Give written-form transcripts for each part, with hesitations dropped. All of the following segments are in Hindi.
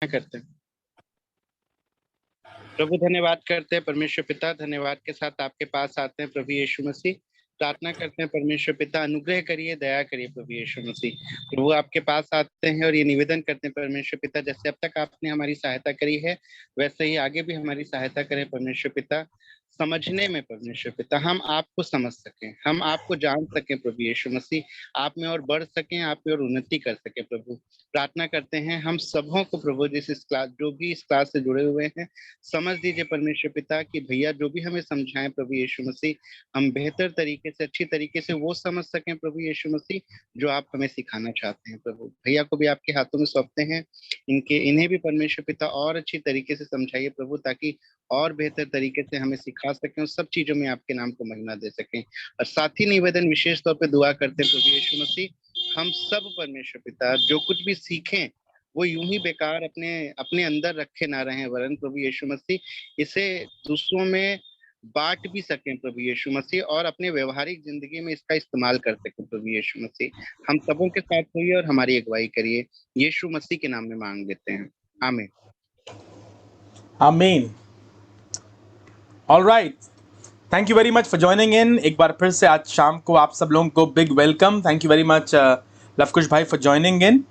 करते हैं। प्रभु धन्यवाद करते हैं परमेश्वर पिता, धन्यवाद के साथ आपके पास आते हैं प्रभु यीशु मसीह। प्रार्थना करते हैं परमेश्वर पिता, अनुग्रह करिए, दया करिए प्रभु यीशु मसीह। प्रभु आपके पास आते हैं और ये निवेदन करते हैं परमेश्वर पिता, जैसे अब तक आपने हमारी सहायता करी है वैसे ही आगे भी हमारी सहायता करें परमेश्वर पिता। समझने में परमेश्वर पिता हम आपको समझ सकें, हम आपको जान सकें प्रभु यीशु मसीह, आप में और बढ़ सकें, आप में और उन्नति कर सकें प्रभु। प्रार्थना करते हैं हम सबों को प्रभु, जिस इस क्लास जो भी इस क्लास से जुड़े हुए हैं, समझ दीजिए परमेश्वर पिता कि भैया जो भी हमें समझाएं प्रभु यीशु मसीह, हम बेहतर तरीके से, अच्छी तरीके से वो समझ सकें प्रभु यीशु मसीह जो आप हमें सिखाना चाहते हैं प्रभु। भैया को भी आपके हाथों में सौंपते हैं, इन्हें भी परमेश्वर पिता और अच्छी तरीके से समझाइए प्रभु, ताकि और बेहतर तरीके से हमें सिखा सकें, उस सब चीजों में आपके नाम को महिमा दे सकें। और साथ ही निवेदन विशेष तौर पर दुआ करते हैं प्रभु यीशु मसीह, हम सब परमेश्वर पिता जो कुछ भी सीखें वो यूं ही बेकार अपने अपने अंदर रखे ना रहें, वरन प्रभु यीशु मसीह इसे दूसरों में बांट भी सकें प्रभु यीशु मसीह, और अपने व्यवहारिक जिंदगी में इसका इस्तेमाल कर सकें प्रभु यीशु मसीह। हम सबों के साथ होइए और हमारी अगुवाई करिए, यीशु मसीह के नाम में मांग लेते हैं, आमीन। आमीन। Alright, thank you very much for joining in. एक बार फिर से आज शाम को आप सब लोगों को big welcome. Thank you very much Lavkush भाई फॉर ज्वाइनिंग इन।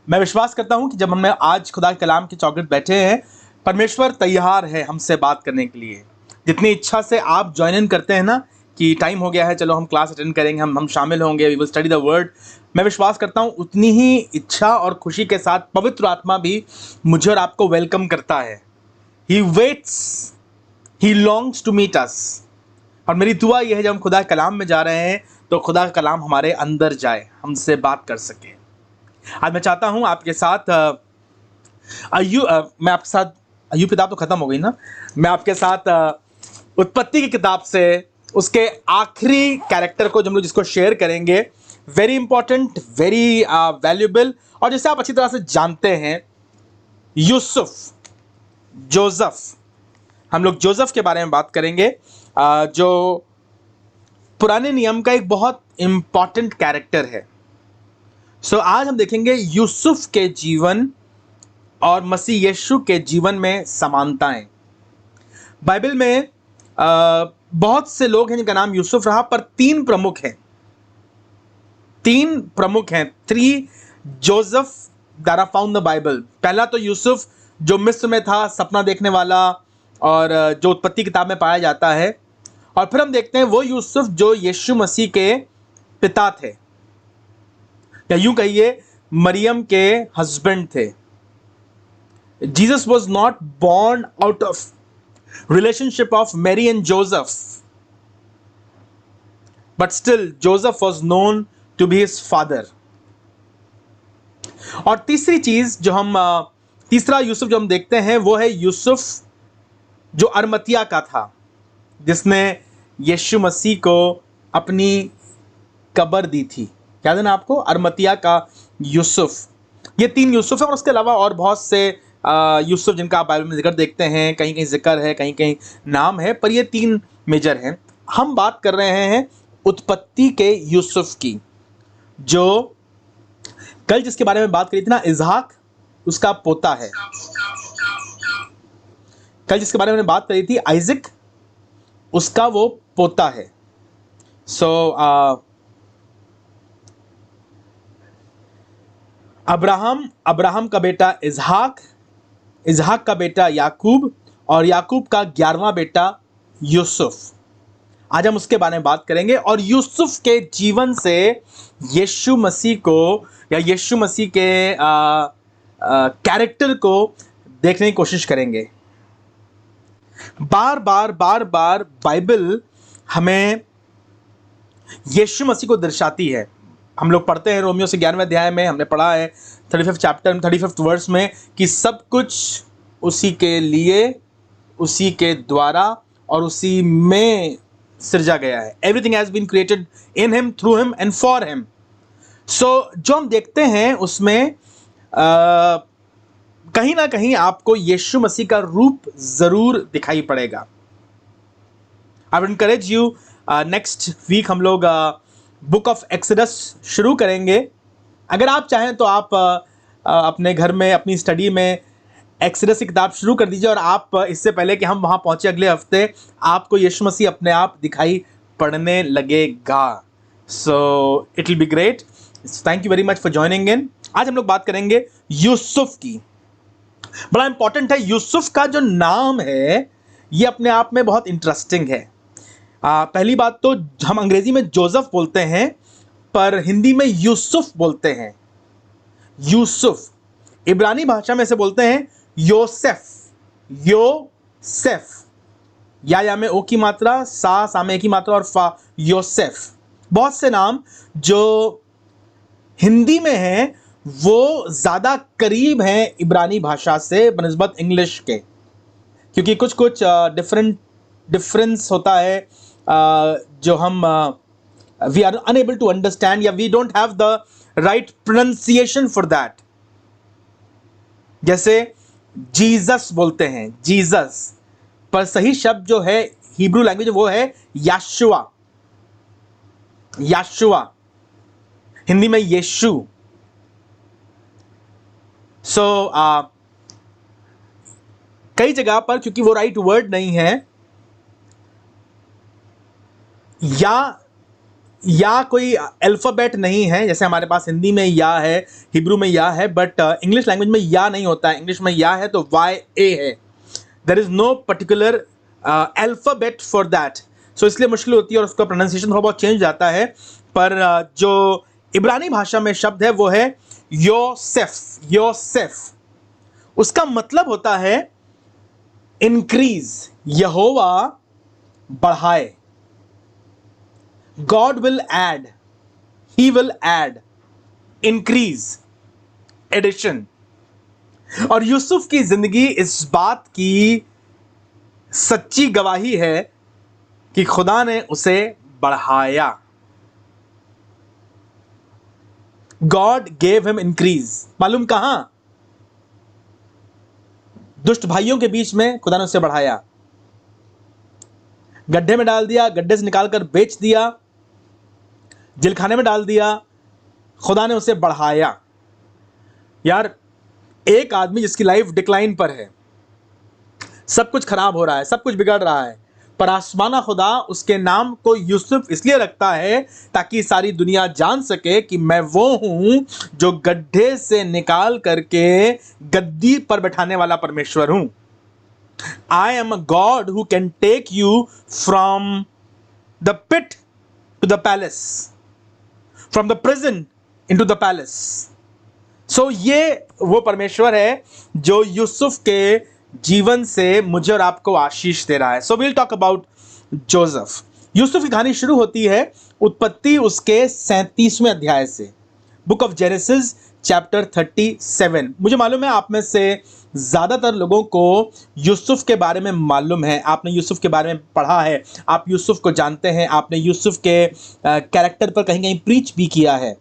मैं विश्वास करता हूं कि जब हमने आज खुदा के कलाम के चौखट बैठे हैं, परमेश्वर तैयार है हमसे बात करने के लिए। जितनी इच्छा से आप ज्वाइन इन करते हैं ना कि टाइम हो गया है, चलो हम क्लास अटेंड करेंगे, हम शामिल होंगे, we will study the word, मैं विश्वास करता हूं उतनी ही इच्छा और खुशी के साथ पवित्र आत्मा भी मुझे और आपको वेलकम करता है। He waits, he longs to meet us. और मेरी दुआ यह है जब हम खुदा के कलाम में जा रहे हैं तो खुदा का कलाम हमारे अंदर जाए, हमसे बात कर सके। आज मैं चाहता हूं आपके साथ मैं आपके साथ अय्यूब किताब तो खत्म हो गई ना, मैं आपके साथ उत्पत्ति की किताब से उसके आखिरी कैरेक्टर को हम लोग जिसको शेयर करेंगे, वेरी इंपॉर्टेंट, वेरी वैल्यूएबल, और जिसे आप अच्छी तरह से जानते हैं, यूसुफ, जोसेफ। हम लोग जोसेफ के बारे में बात करेंगे, जो पुराने नियम का एक बहुत इंपॉर्टेंट कैरेक्टर है। सो आज हम देखेंगे यूसुफ के जीवन और मसीह यीशु के जीवन में समानताएं। बाइबल में बहुत से लोग हैं जिनका नाम यूसुफ रहा, पर तीन प्रमुख हैं, three Joseph that are found the Bible. पहला तो यूसुफ जो मिस्र में था, सपना देखने वाला, और जो उत्पत्ति किताब में पाया जाता है। और फिर हम देखते हैं वो यूसुफ जो यीशु मसीह के पिता थे, या यूं कहिए मरियम के हस्बैंड थे। Jesus was not born out of relationship of Mary and Joseph, but still Joseph was known to be his father. और तीसरी चीज जो हम तीसरा यूसुफ जो हम देखते हैं वो है यूसुफ जो अरमतिया का था, जिसने यीशु मसीह को अपनी कब्र दी थी। याद है ना आपको, अरमतिया का यूसुफ। ये तीन यूसुफ है, और उसके अलावा और बहुत से यूसुफ जिनका आप बाइबल में जिक्र देखते हैं, कहीं कहीं जिक्र है, कहीं कहीं नाम है, पर ये तीन मेजर हैं। हम बात कर रहे हैं उत्पत्ति के यूसुफ की, जो कल जिसके बारे में बात करी थी ना, इसहाक उसका पोता है। कल जिसके बारे में बात करी थी आइजक, उसका वो पोता है। सो अब्राहम का बेटा इसहाक, इसहाक का बेटा याकूब, और याकूब का 11वां बेटा यूसुफ। आज हम उसके बारे में बात करेंगे, और यूसुफ के जीवन से यीशु मसीह को, या यीशु मसीह के कैरेक्टर को देखने की कोशिश करेंगे। बार बार बाइबल हमें यीशु मसीह को दर्शाती है। हम लोग पढ़ते हैं रोमियो से 11वें अध्याय में, हमने पढ़ा है 35 चैप्टर 35 वर्स में कि सब कुछ उसी के लिए, उसी के द्वारा और उसी में सृजा गया है। Everything has been created in him, through him and for him. So जो हम देखते हैं उसमें कहीं ना कहीं आपको यीशु मसीह का रूप जरूर दिखाई पड़ेगा। I will encourage you, next week हम लोग बुक ऑफ एक्सोडस शुरू करेंगे। अगर आप चाहें तो आप अपने घर में अपनी स्टडी में एक्सोडस की किताब शुरू कर दीजिए और आप इससे पहले कि हम वहां पहुंचे अगले हफ्ते आपको यीशु मसीह अपने आप दिखाई पड़ने लगेगा। So it will be great. Thank you very much for joining in. आज हम लोग बात करेंगे यूसुफ की। बड़ा इंपॉर्टेंट है, यूसुफ का जो नाम है ये अपने आप में बहुत इंटरेस्टिंग है। पहली बात तो हम अंग्रेजी में जोसेफ बोलते हैं पर हिंदी में यूसुफ बोलते हैं। यूसुफ इब्रानी भाषा में से बोलते हैं योसेफ। योसेफ, या में ओ की मात्रा, सा में ए की मात्रा और फा, योसेफ। बहुत से नाम जो हिंदी में हैं वो ज्यादा करीब हैं इब्रानी भाषा से बनिस्बत इंग्लिश के, क्योंकि कुछ कुछ डिफरेंस होता है जो हम we are unable to understand या we don't have the right pronunciation for that. जैसे जीसस बोलते हैं, जीसस, पर सही शब्द जो है हिब्रू लैंग्वेज वो है याशुआ। याशुआ, हिंदी में यीशु। सो कई जगह पर क्योंकि वो राइट वर्ड नहीं है, या कोई अल्फाबेट नहीं है, जैसे हमारे पास हिंदी में या है, हिब्रू में या है, बट इंग्लिश लैंग्वेज में या नहीं होता है। इंग्लिश में या है तो YA है। There is no particular alphabet for that. So इसलिए मुश्किल होती है और उसका प्रोनाउंसिएशन थोड़ा बहुत चेंज जाता है। पर जो इब्रानी भाषा में शब्द है वो है योसेफ। योसेफ, उसका मतलब होता है इंक्रीज, यहोवा बढ़ाए। God will add, He will add, increase, addition। और यूसुफ की जिंदगी इस बात की सच्ची गवाही है कि खुदा ने उसे बढ़ाया। God gave him increase। मालूम कहां? दुष्ट भाइयों के बीच में खुदा ने उसे बढ़ाया। गड्ढे में डाल दिया, गड्ढे से निकालकर बेच दिया, जेलखाने में डाल दिया, खुदा ने उसे बढ़ाया। यार, एक आदमी जिसकी लाइफ डिक्लाइन पर है, सब कुछ खराब हो रहा है, सब कुछ बिगड़ रहा है, पर आसमाना खुदा उसके नाम को यूसुफ इसलिए रखता है ताकि सारी दुनिया जान सके कि मैं वो हूं जो गड्ढे से निकाल करके गद्दी पर बैठाने वाला परमेश्वर हूं। I am a God who can take you from the pit to the palace, from the prison into the palace। So ये वो परमेश्वर है जो यूसुफ के जीवन से मुझे और आपको आशीष दे रहा है। So we'll talk about Joseph. Yusuf की कहानी शुरू होती है उत्पत्ति उसके 37वें अध्याय से, बुक ऑफ जेनेसिस चैप्टर 37। मुझे मालूम है आप में से ज्यादातर लोगों को यूसुफ के बारे में मालूम है, आपने यूसुफ के बारे में पढ़ा है, आप यूसुफ को जानते हैं, आपने यूसुफ के कैरेक्टर पर कहीं कहीं प्रीच भी किया है।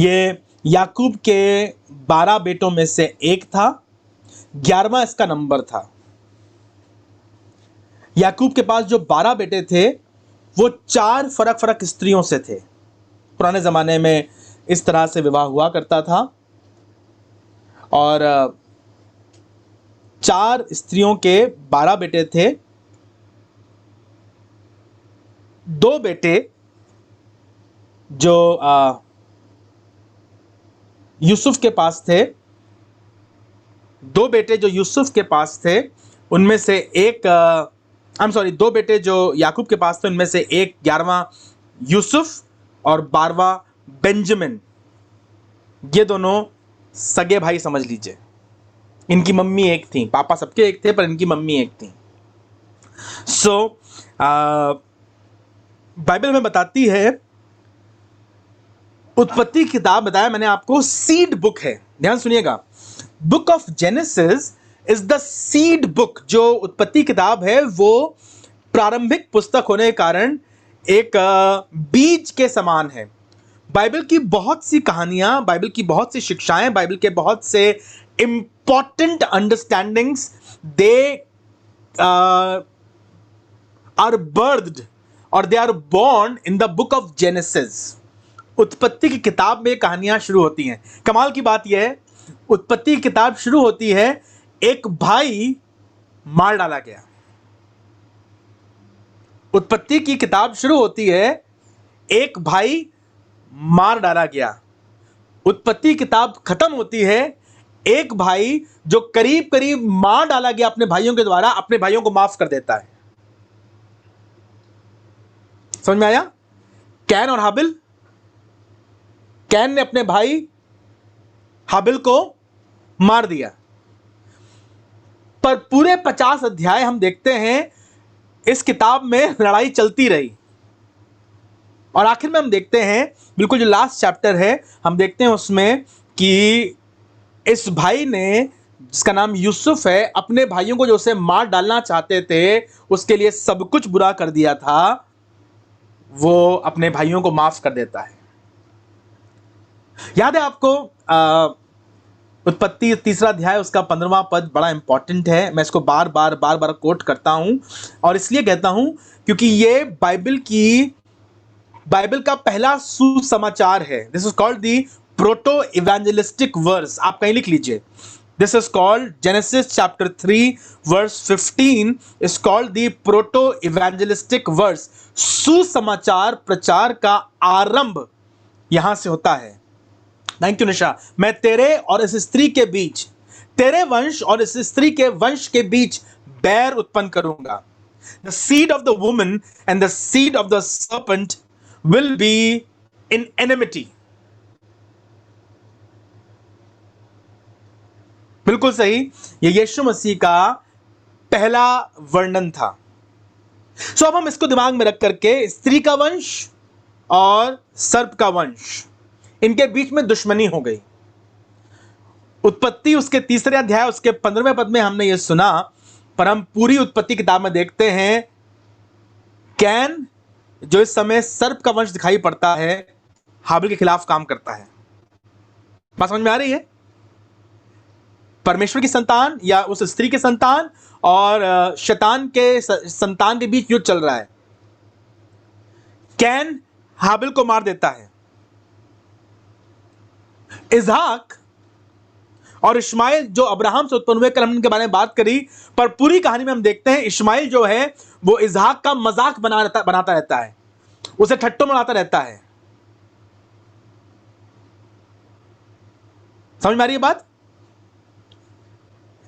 ये याकूब के 12 बेटों में से एक था, 11वां इसका नंबर था। याकूब के पास जो 12 बेटे थे वो 4 फर्क फर्क स्त्रियों से थे। पुराने जमाने में इस तरह से विवाह हुआ करता था और 4 स्त्रियों के 12 बेटे थे। 2 बेटे जो यूसुफ के पास थे, 2 बेटे जो यूसुफ के पास थे उनमें से एक 2 बेटे जो याकूब के पास थे उनमें से एक 11वां यूसुफ और 12वां बेंजामिन। ये दोनों सगे भाई समझ लीजिए। इनकी मम्मी एक थी, पापा सबके एक थे पर इनकी मम्मी एक थी। सो बाइबल में बताती है, उत्पत्ति किताब बताया मैंने आपको सीड बुक है। ध्यान सुनिएगा, book of genesis is the seed book. जो उत्पत्ति किताब है वो प्रारंभिक पुस्तक होने के कारण एक बीज के समान है। बाइबल की बहुत सी कहानियां, बाइबल की बहुत सी शिक्षाएं, बाइबल के बहुत से important understandings they are birthed और they are born in the book of Genesis. उत्पत्ति की किताब में कहानियां शुरू होती हैं। कमाल की बात यह है, उत्पत्ति की किताब शुरू होती है एक भाई मार डाला गया। उत्पत्ति की किताब शुरू होती है, एक भाई मार डाला गया। उत्पत्ति किताब खत्म होती है, एक भाई जो करीब करीब मार डाला गया अपने भाइयों के द्वारा, अपने भाइयों को माफ कर देता है। समझ में आया? कैन और हाबिल। कैन ने अपने भाई हाबिल को मार दिया। पर पूरे 50 अध्याय हम देखते हैं इस किताब में लड़ाई चलती रही, और आखिर में हम देखते हैं, बिल्कुल जो लास्ट चैप्टर है, हम देखते हैं उसमें कि इस भाई ने, जिसका नाम यूसुफ है, अपने भाइयों को जो उसे मार डालना चाहते थे, उसके लिए सब कुछ बुरा कर दिया था, वो अपने भाइयों को माफ कर देता है। याद है आपको उत्पत्ति 3 अध्याय उसका 15वां पद बड़ा इंपॉर्टेंट है। मैं इसको बार बार कोट करता हूं, और इसलिए कहता हूं क्योंकि ये बाइबल का पहला सुसमाचार है। This is called the proto evangelistic verse. आप कहीं लिख लीजिए, this is called Genesis chapter 3 verse 15 is called the proto evangelistic verse. सुसमाचार प्रचार का आरंभ यहां से होता है। Thank you Nisha. मैं तेरे और इस स्त्री के बीच, तेरे वंश और इस स्त्री के वंश के बीच बैर उत्पन्न करूंगा। The seed of the woman and the seed of the serpent will be in enmity. बिल्कुल सही, ये यीशु मसीह का पहला वर्णन था। सो अब हम इसको दिमाग में रख करके स्त्री का वंश और सर्प का वंश, इनके बीच में दुश्मनी हो गई। उत्पत्ति उसके 3 अध्याय उसके 15वें पद में हमने ये सुना, पर हम पूरी उत्पत्ति किताब में देखते हैं कैन, जो इस समय सर्प का वंश दिखाई पड़ता है, हाबिल के खिलाफ काम करता है। बात समझ में आ रही है? परमेश्वर की संतान या उस स्त्री के संतान और शैतान के संतान के बीच युद्ध चल रहा है। कैन हाबिल को मार देता है। इसहाक और इश्माइल जो अब्राहम से उत्पन्न हुए, कल हमने इनके बारे में बात करी, पर पूरी कहानी में हम देखते हैं इश्माइल जो है वो इसहाक का मजाक बनाता रहता है, उसे ठट्टो मनाता रहता है। समझ में आ रही है बात?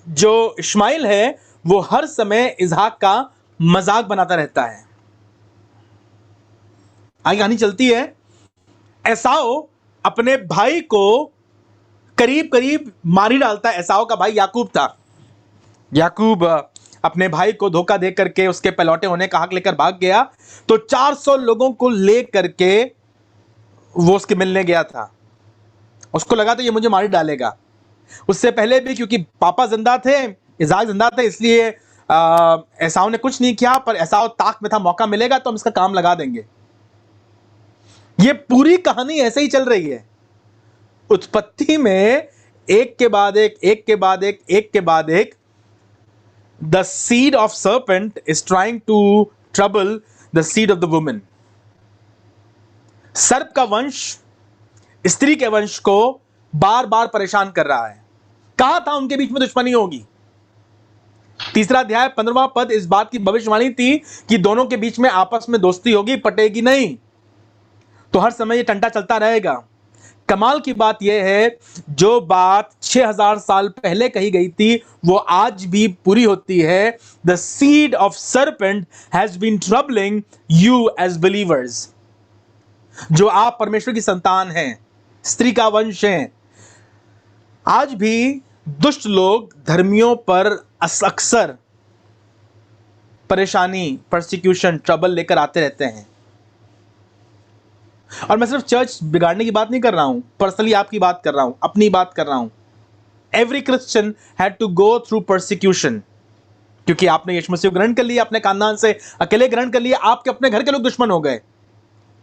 जो इश्माइल है वो हर समय इसहाक का मजाक बनाता रहता है। आगे कहानी चलती है, एसाव अपने भाई को करीब करीब मार ही डालता है। एसाव का भाई याकूब था। याकूब अपने भाई को धोखा दे करके उसके पलौटे होने का हक लेकर भाग गया, तो 400 लोगों को ले करके वो उसके मिलने गया था। उसको लगा तो ये मुझे मार ही डालेगा। उससे पहले भी क्योंकि पापा जिंदा थे, इसहाक जिंदा थे, इसलिए एसाव ने कुछ नहीं किया, पर एसाव ताक में था, मौका मिलेगा तो हम इसका काम लगा देंगे। ये पूरी कहानी ऐसे ही चल रही है। उत्पत्ति में एक के बाद एक the seed of serpent is trying to trouble the seed of the woman. सर्प का वंश स्त्री के वंश को बार बार परेशान कर रहा है। कहा था उनके बीच में दुश्मनी होगी। 3 अध्याय 15वां पद इस बात की भविष्यवाणी थी कि दोनों के बीच में आपस में दोस्ती होगी, पटेगी नहीं, तो हर समय ये टंटा चलता रहेगा। कमाल की बात यह है, जो बात 6000 साल पहले कही गई थी वो आज भी पूरी होती है। The seed of serpent has been troubling you as believers. जो आप परमेश्वर की संतान हैं, स्त्री का वंश हैं, आज भी दुष्ट लोग धर्मियों पर अक्सर परेशानी, परसिक्यूशन, ट्रबल लेकर आते रहते हैं। और मैं सिर्फ चर्च बिगाड़ने की बात नहीं कर रहा हूं, पर्सनली आपकी बात कर रहा हूं, अपनी बात कर रहा हूं। Every Christian had to go through persecution, क्योंकि आपने यीशु मसीह को ग्रहण कर लिया, अपने खानदान से अकेले ग्रहण कर लिया, आपके अपने घर के लोग दुश्मन हो गए।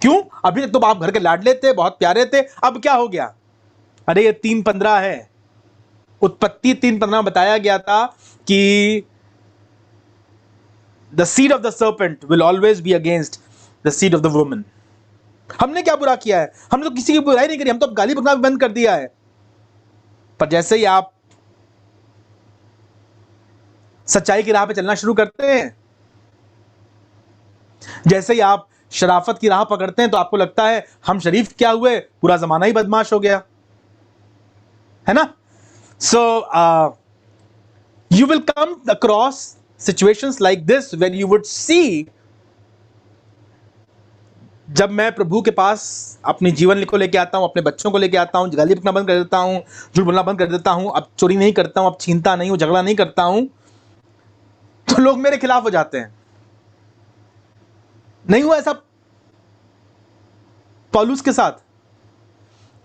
क्यों? अभी तक तो आप घर के लाडले थे, बहुत प्यारे थे, अब क्या हो गया? अरे ये 3:15 है। उत्पत्ति 3:15 बताया गया था कि the seed of the serpent will always be against the seed of the woman. हमने क्या बुरा किया है? हमने तो किसी की बुराई नहीं करी, हम तो गाली बकना भी बंद कर दिया है। पर जैसे ही आप सच्चाई की राह पे चलना शुरू करते हैं। जैसे ही आप शराफत की राह पकड़ते हैं तो आपको लगता है हम शरीफ क्या हुए, पूरा जमाना ही बदमाश हो गया, है ना। So you will come across situations like this where you would see, जब मैं प्रभु के पास अपने जीवन को लेके आता हूं, अपने बच्चों को लेके आता हूं, गाली बकना बंद कर देता हूं, झूठ बोलना बंद कर देता हूं, अब चोरी नहीं करता हूं, अब छीनता नहीं हूं, झगड़ा नहीं करता हूं, तो लोग मेरे खिलाफ हो जाते हैं। नहीं हुआ ऐसा पौलुस के साथ?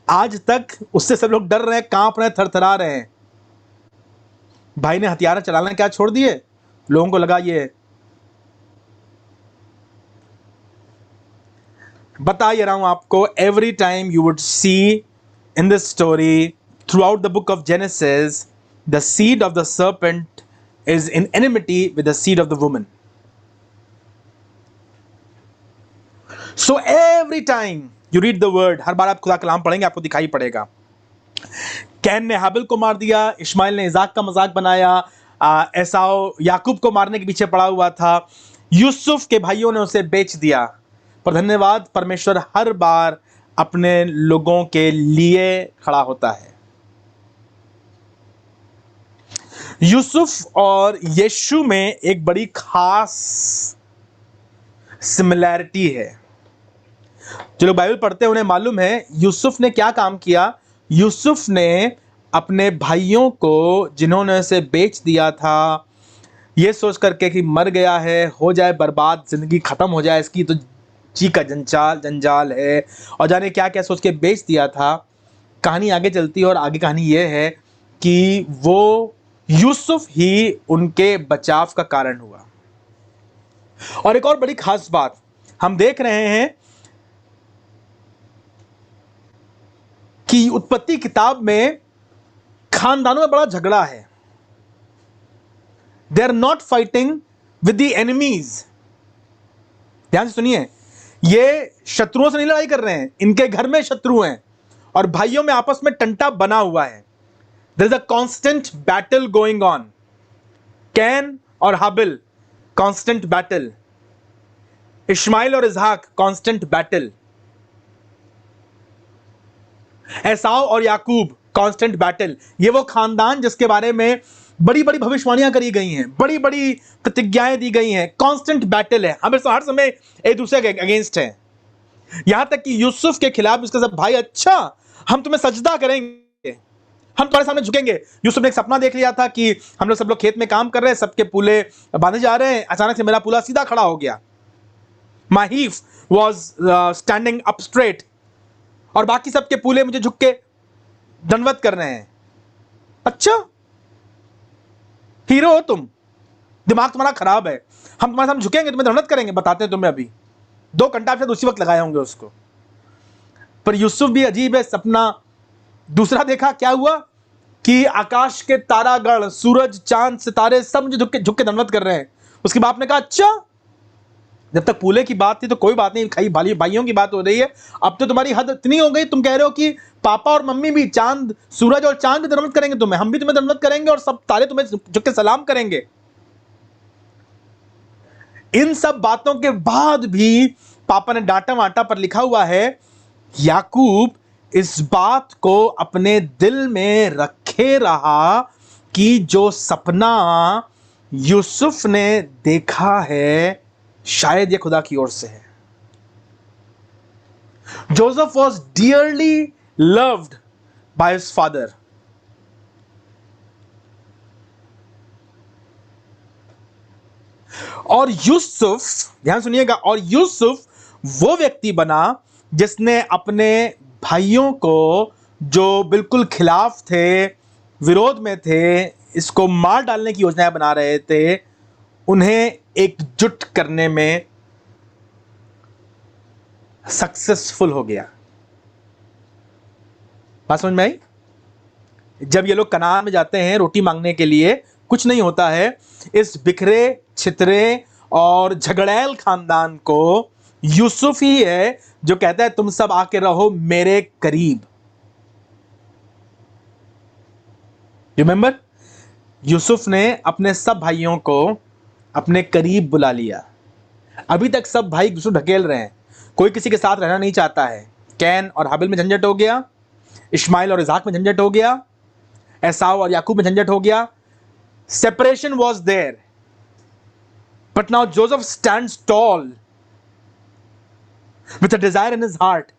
आज तक उससे सब लोग डर रहे हैं, कांप रहे हैं, थरथरा रहे हैं। भाई ने हथियार चलाना क्या छोड़ दिए, लोगों को लगा ये, बता ही रहा हूं आपको, every time you would see in this story throughout the book of Genesis, the seed of the serpent is in enmity with the seed of the woman. So every time you read the word, हर बार आप खुदा कलाम पढ़ेंगे आपको दिखाई पड़ेगा। कैन ने हाबिल को मार दिया, इस्माइल ने इजाक का मजाक बनाया, एसाव याकूब को मारने के पीछे पड़ा हुआ था, यूसुफ के भाइयों ने उसे बेच दिया। पर धन्यवाद, परमेश्वर हर बार अपने लोगों के लिए खड़ा होता है। यूसुफ और यीशु में एक बड़ी खास सिमिलैरिटी है। जो लोग बाइबल पढ़ते हैं उन्हें मालूम है यूसुफ ने क्या काम किया। यूसुफ ने अपने भाइयों को, जिन्होंने उसे बेच दिया था, ये सोच करके कि मर गया है, हो जाए बर्बाद, जिंदगी खत्म हो जाए इसकी, तो जी का जंजाल है, और जाने क्या क्या सोच के बेच दिया था। कहानी आगे चलती है और आगे कहानी ये है कि वो यूसुफ ही उनके बचाव का कारण हुआ। और एक और बड़ी खास बात हम देख रहे हैं कि उत्पत्ति किताब में खानदानों में बड़ा झगड़ा है। They are not fighting with the enemies. ध्यान से सुनिए, ये शत्रुओं से नहीं लड़ाई कर रहे हैं, इनके घर में शत्रु हैं और भाइयों में आपस में टंटा बना हुआ है। There is a constant battle going on. Cain और हाबिल, कांस्टेंट बैटल। इस्माइल और इसहाक, कांस्टेंट बैटल। एसाव और याकूब, कांस्टेंट बैटल। ये वो खानदान जिसके बारे में बड़ी बड़ी भविष्यवाणियां करी गई हैं, बड़ी बड़ी प्रतिज्ञाएं दी गई हैं। कांस्टेंट बैटल है, हमें हर समय एक दूसरे के अगेंस्ट है। यहां तक कि यूसुफ के खिलाफ उसके सब भाई, अच्छा हम तुम्हें सजदा करेंगे, हम तुम्हारे सामने झुकेंगे। यूसुफ ने एक सपना देख लिया था कि हम लोग सब लोग खेत में काम कर रहे हैं, सबके पूले बांधे जा रहे हैं, अचानक से मेरा पूला सीधा खड़ा हो गया। My sheaf was standing up straight, और बाकी सबके पूले मुझे झुक के दंडवत कर रहे हैं। अच्छा हीरो हो तुम, दिमाग तुम्हारा खराब है, हम तुम्हारे सामने झुकेंगे, तुम्हें दंडवत करेंगे। बताते हैं तुम्हें, अभी 2 घंटा शायद उसी वक्त लगाए होंगे उसको। पर यूसुफ भी अजीब है, सपना दूसरा देखा। क्या हुआ कि आकाश के तारागण, सूरज, चांद, सितारे सब मुझे झुक के दंडवत कर रहे हैं। उसके बाप ने कहा अच्छा, जब तक पूले की बात थी तो कोई बात नहीं, खाई भाइयों की बात हो रही है, अब तो तुम्हारी हद इतनी हो गई, तुम कह रहे हो कि पापा और मम्मी भी, चांद, सूरज और चांद भी दंडवत करेंगे तुम्हें, हम भी तुम्हें दंडवत करेंगे और सब तारे तुम्हें झुक के सलाम करेंगे। इन सब बातों के बाद भी पापा ने डांटा वाटा, पर लिखा हुआ है याकूब इस बात को अपने दिल में रखे रहा कि जो सपना यूसुफ ने देखा है शायद ये खुदा की ओर से है। Joseph was dearly loved by his father. और यूसुफ, ध्यान सुनिएगा, और यूसुफ वो व्यक्ति बना जिसने अपने भाइयों को, जो बिल्कुल खिलाफ थे, विरोध में थे, इसको मार डालने की योजनाएं बना रहे थे, उन्हें एकजुट करने में सक्सेसफुल हो गया। बात समझ में आई? जब ये लोग कनान में जाते हैं रोटी मांगने के लिए, कुछ नहीं होता है। इस बिखरे छितरे और झगड़ैल खानदान को यूसुफ ही है जो कहता है तुम सब आके रहो मेरे करीब। रिमेंबर, यूसुफ ने अपने सब भाइयों को अपने करीब बुला लिया। अभी तक सब भाई घुसू ढकेल रहे हैं, कोई किसी के साथ रहना नहीं चाहता है। कैन और हाबिल में झंझट हो गया, इस्माइल और इज़हाक में झंझट हो गया, एसाव और याकूब में झंझट हो गया। Separation was there, but now Joseph stands tall with a desire in his heart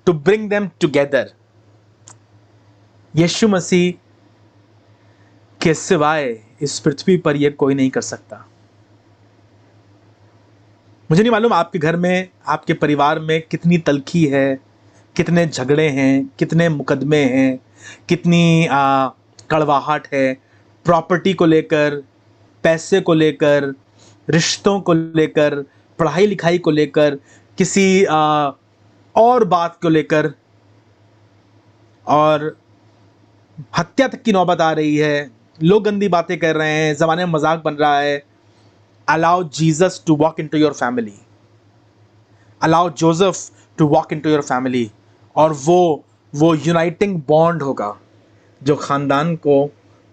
to bring them together. यीशु मसीह के सिवाय इस पृथ्वी पर यह कोई नहीं कर सकता। मुझे नहीं मालूम आपके घर में, आपके परिवार में कितनी तलखी है, कितने झगड़े हैं, कितने मुकदमे हैं, कितनी कड़वाहट है, प्रॉपर्टी को लेकर, पैसे को लेकर, रिश्तों को लेकर, पढ़ाई लिखाई को लेकर, किसी और बात को लेकर, और हत्या तक की नौबत आ रही है। लोग गंदी बातें कर रहे हैं, ज़माने में मजाक बन रहा है। Allow Jesus to walk into your family, allow Joseph to walk into your family, और वो यूनाइटिंग बॉन्ड होगा जो ख़ानदान को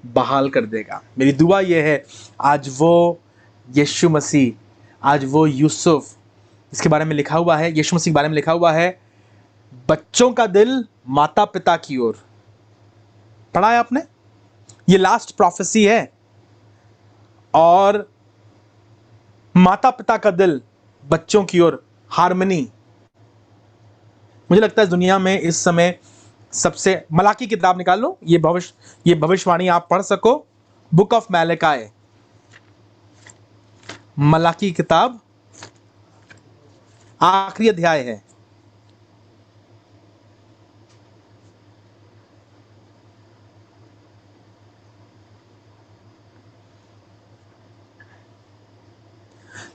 बहाल कर देगा। मेरी दुआ ये है आज वो यीशु मसीह, आज वो यूसुफ, इसके बारे में लिखा हुआ है, यीशु मसीह के बारे में लिखा हुआ है, बच्चों का दिल माता पिता की ओर। पढ़ा है आपने? ये लास्ट प्रोफेसी है, और माता पिता का दिल बच्चों की ओर, हार्मनी। मुझे लगता है दुनिया में इस समय सबसे, मलाकी किताब निकाल लो, ये भविष्यवाणी आप पढ़ सको। बुक ऑफ मैलेकाय, मलाकी किताब, आखिरी अध्याय है।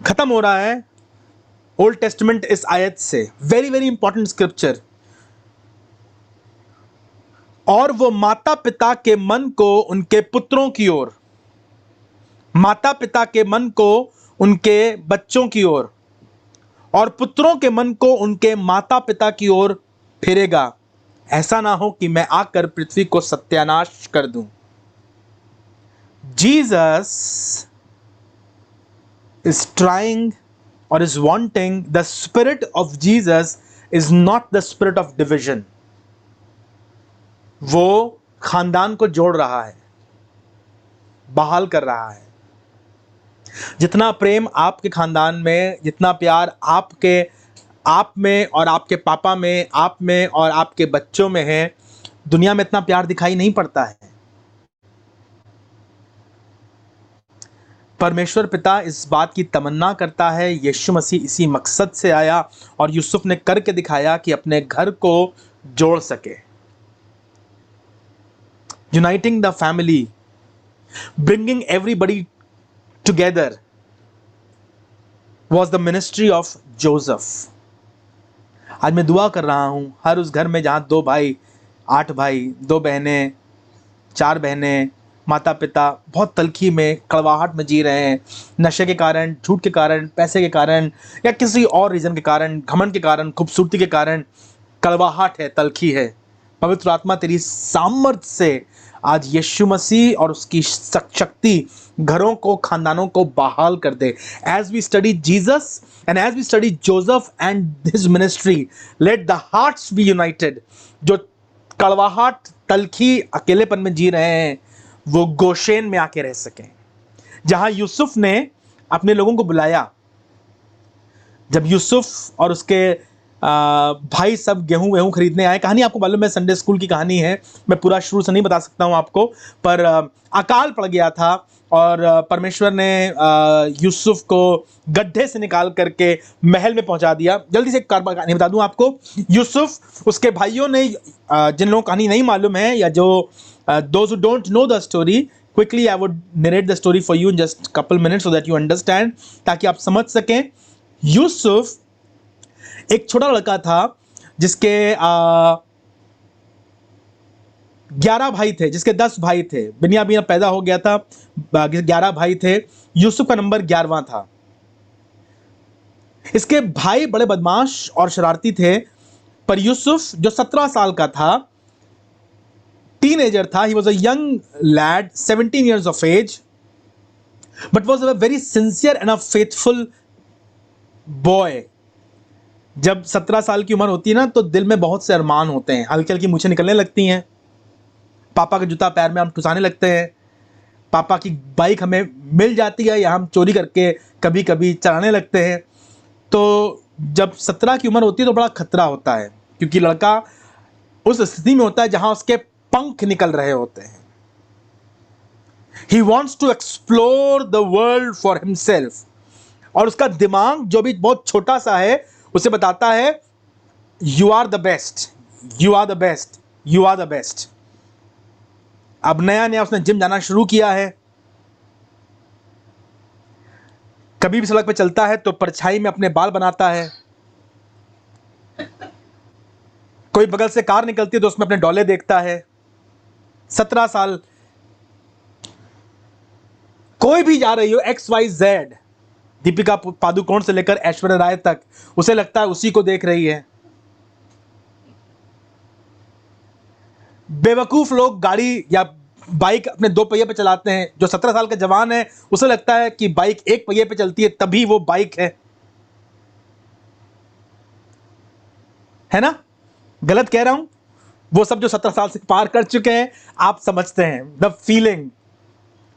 खत्म हो रहा है ओल्ड टेस्टमेंट इस आयत से, वेरी वेरी इंपॉर्टेंट स्क्रिप्चर। और वो माता पिता के मन को उनके पुत्रों की ओर, माता पिता के मन को उनके बच्चों की ओर, और पुत्रों के मन को उनके माता पिता की ओर फेरेगा, ऐसा ना हो कि मैं आकर पृथ्वी को सत्यानाश कर दूं। Jesus is trying or is wanting, the spirit of Jesus is not the spirit of division. वो खानदान को जोड़ रहा है, बहाल कर रहा है। जितना प्रेम आपके खानदान में, जितना प्यार आप में और आपके पापा में, आप में और आपके बच्चों में है, दुनिया में इतना प्यार दिखाई नहीं पड़ता है। परमेश्वर पिता इस बात की तमन्ना करता है, यीशु मसीह इसी मकसद से आया और यूसुफ ने करके दिखाया कि अपने घर को जोड़ सके। Uniting the family, bringing everybody together was the ministry of Joseph. आज मैं दुआ कर रहा हूं हर उस घर में जहां 2 भाई, 8 भाई, 2 बहनें, 4 बहनें, माता पिता बहुत तलखी में, कड़वाहट में जी रहे हैं, नशे के कारण, झूठ के कारण, पैसे के कारण, या किसी और रीजन के कारण, घमंड के कारण, खूबसूरती के कारण कड़वाहट है, तलखी है। पवित्र आत्मा तेरी सामर्थ से आज यीशु मसीह और उसकी शक्ति घरों को, खानदानों को बहाल कर दे। As we study Jesus and as we study Joseph and his ministry, let the hearts be united. जो कड़वाहट, तलखी, अकेलेपन में जी रहे हैं, वो गोशेन में आके रह सकें। जहां यूसुफ ने अपने लोगों को बुलाया, जब यूसुफ और उसके भाई सब गेहूं वेहूं खरीदने आए। कहानी आपको मालूम है, संडे स्कूल की कहानी है, मैं पूरा शुरू से नहीं बता सकता हूं आपको, पर अकाल पड़ गया था और परमेश्वर ने यूसुफ को गड्ढे से निकाल करके महल में पहुंचा दिया। जल्दी से एक कहानी बता दूं आपको। यूसुफ, उसके भाइयों ने, जिन लोगों को कहानी नहीं मालूम है, या जो those who don't know the story, quickly I would narrate the story for you in just couple minutes so that you understand, ताकि आप समझ सकें। यूसुफ एक छोटा लड़का था जिसके 11 भाई थे, जिसके 10 भाई थे। बिन्यामीन पैदा हो गया था, 11 भाई थे, यूसुफ का नंबर 11वां था। इसके भाई बड़े बदमाश और शरारती थे, पर यूसुफ जो 17 साल का था, टीनेजर था, ही was a young lead 17 years of age, but was a very sincere and a faithful boy. जब 17 साल की उम्र होती है ना, तो दिल में बहुत से अरमान होते हैं, हल्की हल्की मूछें निकलने लगती हैं, पापा का जूता पैर में हम ठुसाने लगते हैं, पापा की बाइक हमें मिल जाती है या हम चोरी करके कभी कभी चलाने लगते हैं। तो जब 17 की उम्र होती है तो बड़ा खतरा होता है, क्योंकि लड़का उस स्थिति में होता है जहां उसके पंख निकल रहे होते हैं। He wants to explore the world for himself, और उसका दिमाग जो भी बहुत छोटा सा है उसे बताता है you are the best, you are the best, you are the best। अब नया नया उसने जिम जाना शुरू किया है, कभी भी सड़क पे चलता है तो परछाई में अपने बाल बनाता है, कोई बगल से कार निकलती है तो उसमें अपने डोले देखता है। 17 साल, कोई भी जा रही हो XYZ, दीपिका पादुकोण से लेकर ऐश्वर्या राय तक, उसे लगता है उसी को देख रही है। बेवकूफ लोग गाड़ी या बाइक अपने 2 पहिए पे चलाते हैं, जो 17 साल का जवान है उसे लगता है कि बाइक 1 पहिए पे चलती है तभी वो बाइक है ना? गलत कह रहा हूं? वो सब जो 17 साल से पार कर चुके हैं, आप समझते हैं the feeling.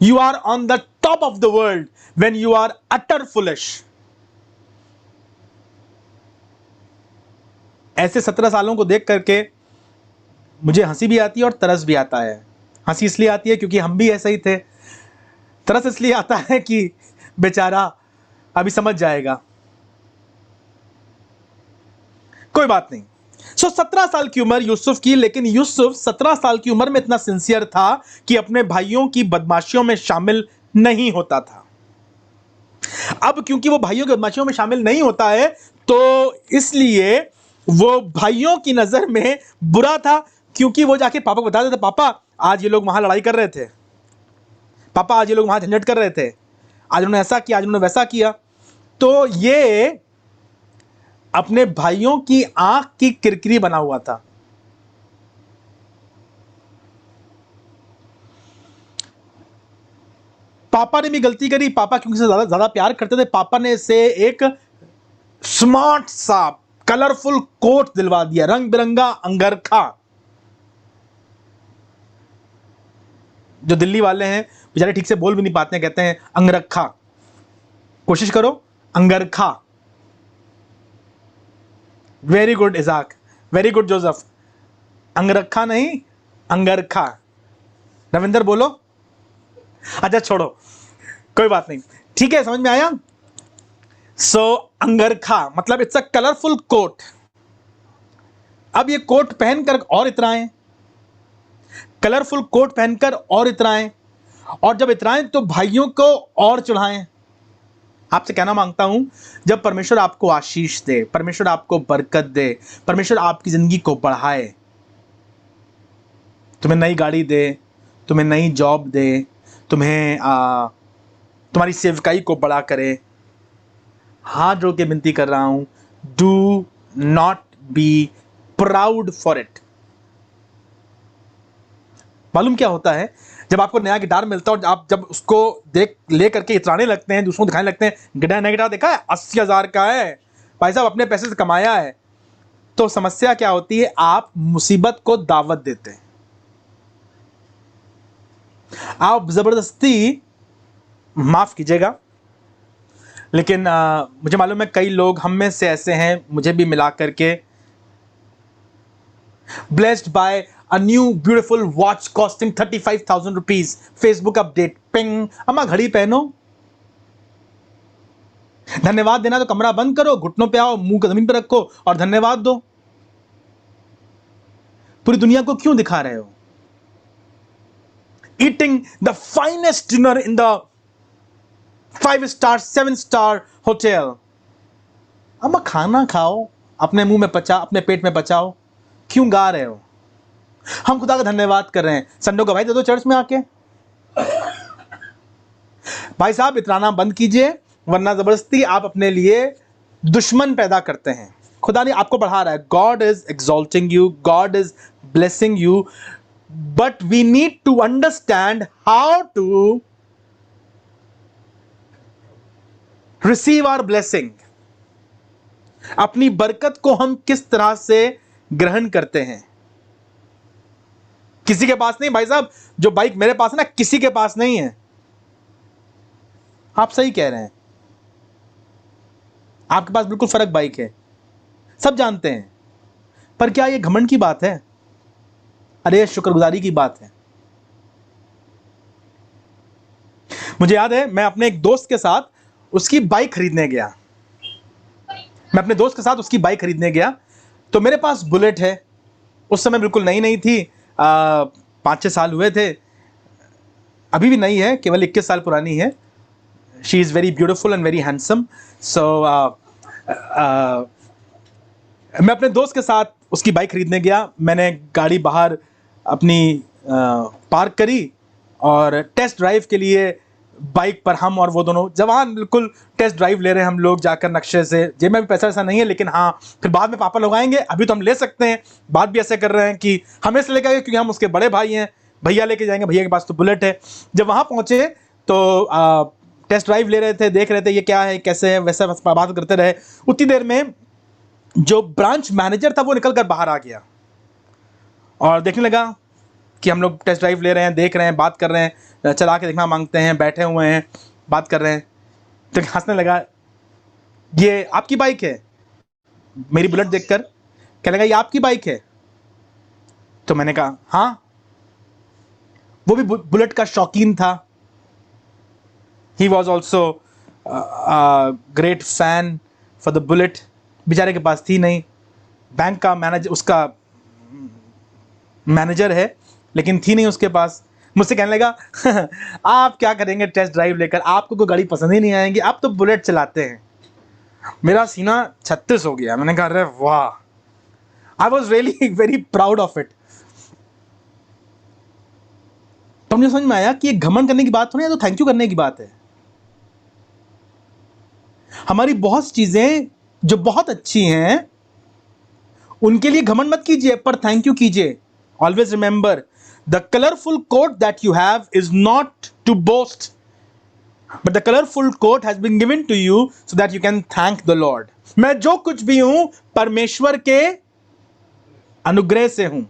You are on the top of the world when you are utter foolish। ऐसे 17 सालों को देख करके मुझे हंसी भी आती है और तरस भी आता है। हंसी इसलिए आती है क्योंकि हम भी ऐसे ही थे, तरस इसलिए आता है कि बेचारा अभी समझ जाएगा। कोई बात नहीं। 17 साल की उम्र यूसुफ की, लेकिन यूसुफ 17 साल की उम्र में इतना सिंसियर था कि अपने भाइयों की बदमाशियों में शामिल नहीं होता था। अब क्योंकि वो भाइयों की बदमाशियों में शामिल नहीं होता है, तो इसलिए वो भाइयों की नजर में बुरा था, क्योंकि वो जाके पापा को बता देता, पापा आज ये लोग वहां लड़ाई कर रहे थे, पापा आज ये लोग वहां झंझट कर रहे थे, आज उन्होंने ऐसा किया, आज उन्होंने वैसा किया। तो ये अपने भाइयों की आंख की किरकिरी बना हुआ था। पापा ने भी गलती करी, पापा क्योंकि से ज्यादा प्यार करते थे, पापा ने इसे एक स्मार्ट सा कलरफुल कोट दिलवा दिया, रंग बिरंगा अंगरखा। जो दिल्ली वाले हैं बेचारे ठीक से बोल भी नहीं पाते हैं, कहते हैं अंगरखा। कोशिश करो, अंगरखा। Very good Ijak, very good Joseph. अंगरखा नहीं, अंगरखा। रविंदर बोलो। अच्छा छोड़ो, कोई बात नहीं, ठीक है, समझ में आया। अंगरखा मतलब इट्स अ कलरफुल कोट। अब ये कोट पहनकर और इतराएं, कलरफुल कोट पहनकर और इतराएं, और जब इतराएं तो भाइयों को और चढ़ाएं। आपसे कहना मांगता हूं, जब परमेश्वर आपको आशीष दे, परमेश्वर आपको बरकत दे, परमेश्वर आपकी जिंदगी को बढ़ाए, तुम्हें नई गाड़ी दे, तुम्हें नई जॉब दे, तुम्हें तुम्हारी सेवकाई को बड़ा करे, हाथ जोड़ के विनती कर रहा हूं, do not be proud for it. मालूम क्या होता है, जब आपको नया गिटार मिलता है और आप जब उसको देख ले करके इतराने लगते हैं, दूसरों को दिखाने लगते हैं, नया गिटार देखा है 80,000 का है भाई साहब, अपने पैसे से कमाया है, तो समस्या क्या होती है, आप मुसीबत को दावत देते हैं, आप जबरदस्ती, माफ कीजिएगा लेकिन मुझे मालूम है कई लोग हम में से ऐसे हैं, मुझे भी मिला करके, blessed by a new beautiful watch costing 35,000 rupees, Facebook update, ping, अम्मा घड़ी पहनो। धन्यवाद देना तो कमरा बंद करो, घुटनों पे आओ, मुंह को जमीन पे रखो और धन्यवाद दो। पूरी दुनिया को क्यों दिखा रहे हो? Eating the finest dinner in the 5-star 7-star hotel, अम्मा खाना खाओ, अपने मुंह में पचा, अपने पेट में बचाओ, क्यों गा रहे हो? हम खुदा का धन्यवाद कर रहे हैं, संडे को भाई दे दो चर्च में आके। भाई साहब इतराना बंद कीजिए, वरना जबरदस्ती आप अपने लिए दुश्मन पैदा करते हैं। खुदा ने आपको बढ़ा रहा है, God is exalting you, God is blessing you, but we need to understand how to receive our blessing. अपनी बरकत को हम किस तरह से ग्रहण करते हैं। किसी के पास नहीं भाई साहब, जो बाइक मेरे पास है ना, किसी के पास नहीं है। आप सही कह रहे हैं, आपके पास बिल्कुल फर्क बाइक है, सब जानते हैं। पर क्या यह घमंड की बात है? अरे यह शुक्रगुजारी की बात है। मुझे याद है, मैं अपने एक दोस्त के साथ उसकी बाइक खरीदने गया। मैं अपने दोस्त के साथ उसकी बाइक खरीदने गया, तो मेरे पास बुलेट है। उस समय बिल्कुल नई नहीं थी, 5-6 साल हुए थे। अभी भी नहीं है, केवल 21 साल पुरानी है। She is very beautiful and very handsome. So मैं अपने दोस्त के साथ उसकी बाइक खरीदने गया। मैंने गाड़ी बाहर अपनी पार्क करी और टेस्ट ड्राइव के लिए बाइक पर हम और वो दोनों जवान बिल्कुल टेस्ट ड्राइव ले रहे हैं। हम लोग जाकर नक्शे से, जेब में भी पैसा ऐसा नहीं है, लेकिन हाँ फिर बाद में पापा लोग आएंगे, अभी तो हम ले सकते हैं। बात भी ऐसे कर रहे हैं कि हमें से लेकर, क्योंकि हम उसके बड़े भाई हैं, भैया लेके जाएंगे, भैया के पास तो बुलेट है। जब वहाँ पहुँचे तो टेस्ट ड्राइव ले रहे थे, देख रहे थे ये क्या है कैसे है, वैसे बात करते रहे। उतनी देर में जो ब्रांच मैनेजर था वो निकल कर बाहर आ गया और देखने लगा कि हम लोग टेस्ट ड्राइव ले रहे हैं, देख रहे हैं, बात कर रहे हैं, चला के देखना मांगते हैं, बैठे हुए हैं, बात कर रहे हैं। तो हंसने लगा, ये आपकी बाइक है? मेरी बुलेट देखकर कहने लगा, ये आपकी बाइक है? तो मैंने कहा हाँ। वो भी बुलेट का शौकीन था। He was also great fan for the bullet. बेचारे के पास थी नहीं, बैंक का मैनेजर, उसका मैनेजर है, लेकिन थी नहीं उसके पास। मुझसे कहने लगा आप क्या करेंगे टेस्ट ड्राइव लेकर, आपको कोई गाड़ी पसंद ही नहीं आएगी, आप तो बुलेट चलाते हैं। मेरा सीना 36 हो गया। मैंने कहा अरे वाह, I was really very proud of it. तो मुझे समझ में आया कि ये घमंड करने की बात थोड़ी है, तो थैंक यू करने की बात है। हमारी बहुत सी चीजें जो बहुत अच्छी हैं उनके लिए घमंड मत कीजिए, पर थैंक यू कीजिए। Always remember, the colorful coat that you have is not to boast, but the colorful coat has been given to you so that you can thank the Lord. मैं जो कुछ भी हूं परमेश्वर के अनुग्रह से हूं।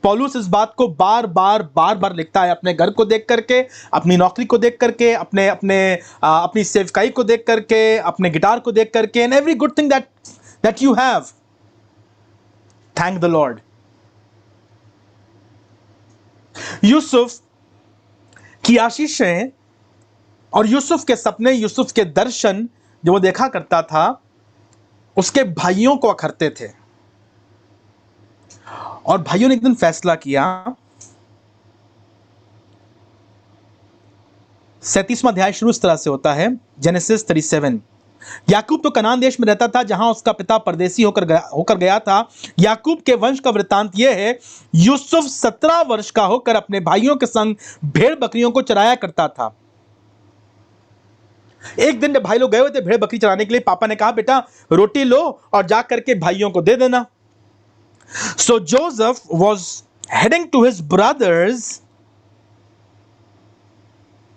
पौलुस इस बात को बार बार लिखता है, अपने घर को देख करके, अपनी नौकरी को देख करके, अपनी सेवकाई को देख करके, अपने गिटार को देख करके, and every good thing that you have, thank the Lord. Yusuf की आशीषें और यूसुफ के सपने, यूसुफ के दर्शन जो वो देखा करता था, उसके भाइयों को अखरते थे। और भाइयों ने एक दिन फैसला किया। 37वां अध्याय शुरू इस तरह से होता है, जेनेसिस 37। याकूब तो कनान देश में रहता था, जहां उसका पिता परदेसी होकर गया था। याकूब के वंश का वृत्तांत यह है, यूसुफ 17 वर्ष का होकर अपने भाइयों के संग भेड़ बकरियों को चराया करता था। एक दिन जब भाई लोग गए हुए थे भेड़ बकरी चराने के लिए, पापा ने कहा बेटा रोटी लो और जा करके भाइयों को दे देना। So Joseph was heading to his brothers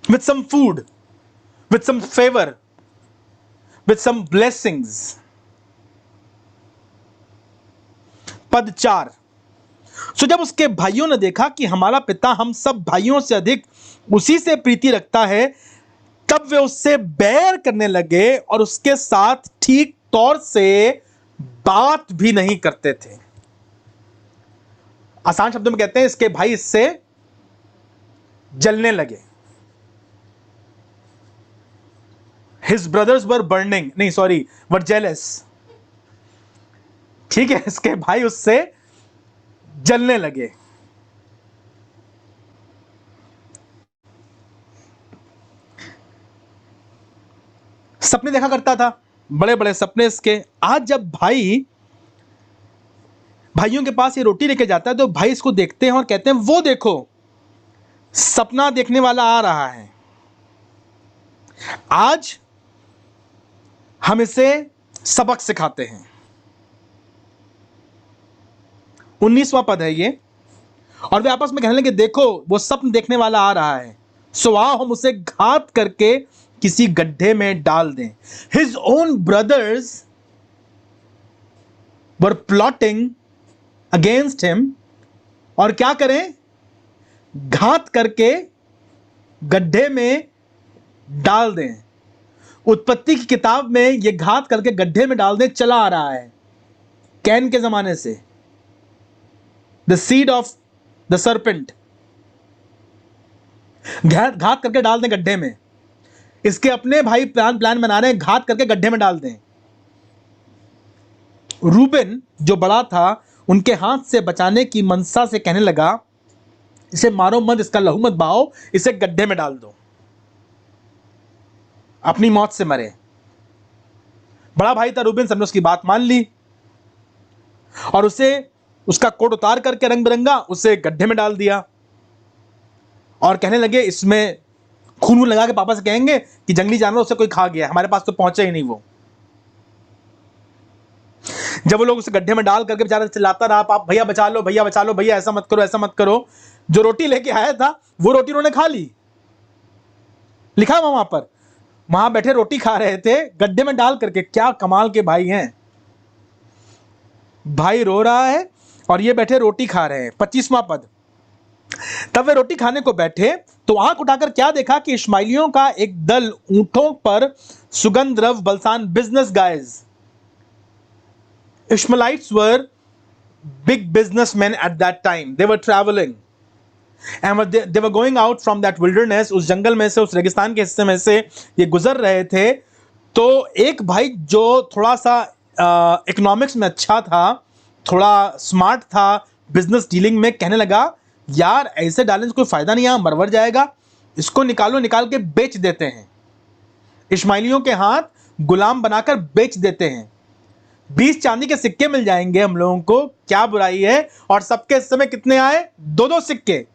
with some food, with some favour, with some blessings. पद 4। सो जब उसके भाइयों ने देखा कि हमारा पिता हम सब भाइयों से अधिक उसी से प्रीति रखता है, तब वे उससे बैर करने लगे और उसके साथ ठीक तौर से बात भी नहीं करते थे। आसान शब्दों में कहते हैं, इसके भाई इससे जलने लगे। His brothers were burning, नहीं सॉरी, were jealous। ठीक है, इसके भाई उससे जलने लगे। सपने देखा करता था, बड़े बड़े सपने इसके। आज जब भाइयों के पास ये रोटी लेके जाता है, तो भाई इसको देखते हैं और कहते हैं वो देखो सपना देखने वाला आ रहा है। आज हम इसे सबक सिखाते हैं। 19वां पद है ये, और वे आपस में कहने लगे, देखो वो स्वप्न देखने वाला आ रहा है, सो आओ हम उसे घात करके किसी गड्ढे में डाल दें। हिज ओन ब्रदर्स वर प्लॉटिंग अगेंस्ट हिम, और क्या करें, घात करके गड्ढे में डाल दें। उत्पत्ति की किताब में यह घात करके गड्ढे में डाल दें चला आ रहा है कैन के जमाने से। The seed of the serpent, घात करके डाल दें गड्ढे में। इसके अपने भाई प्लान बना रहे हैं, घात करके गड्ढे में डाल दें। रूबेन जो बड़ा था, उनके हाथ से बचाने की मनसा से कहने लगा, इसे मारो मत, इसका लहू मत बहाओ, इसे गड्ढे में डाल दो, अपनी मौत से मरे। बड़ा भाई था रूबेन, सबने उसकी बात मान ली और उसे उसका कोट उतार करके रंग बिरंगा उसे गड्ढे में डाल दिया। और कहने लगे, इसमें खून लगा के पापा से कहेंगे कि जंगली जानवर उसे कोई खा गया, हमारे पास तो पहुंचे ही नहीं वो। जब वो लोग उसे गड्ढे में डाल करके बेचारा चिल्लाता रहा, आप भैया बचा लो, भैया बचा लो, भैया ऐसा मत करो, ऐसा मत करो। जो रोटी लेके आया था वो रोटी उन्होंने खा ली। लिखा हुआ वहां पर, वहां बैठे रोटी खा रहे थे गड्ढे में डाल करके। क्या कमाल के भाई हैं। भाई रो रहा है और ये बैठे रोटी खा रहे हैं। 25वां पद, तब वे रोटी खाने को बैठे तो आंख उठाकर क्या देखा कि इश्माइलियों का एक दल ऊंटों पर सुगंध द्रव्य बलसान, business guys. Ishmaelites were big businessmen at that time. They were traveling and they were going out from that wilderness. उस जंगल में से, उस रेगिस्तान के हिस्से में से ये गुजर रहे थे। तो एक भाई जो थोड़ा सा इकोनॉमिक्स में अच्छा था, थोड़ा स्मार्ट था बिजनेस डीलिंग में, कहने लगा, यार ऐसे डालने से कोई फायदा नहीं, यहां मरवर जाएगा, इसको निकालो, निकाल के बेच देते हैं, इश्माइलियों के हाथ गुलाम बनाकर बेच देते हैं। 20 चांदी के सिक्के मिल जाएंगे हम लोगों को, क्या बुराई है। और सबके हिस्से में कितने आए, 2-2 सिक्के।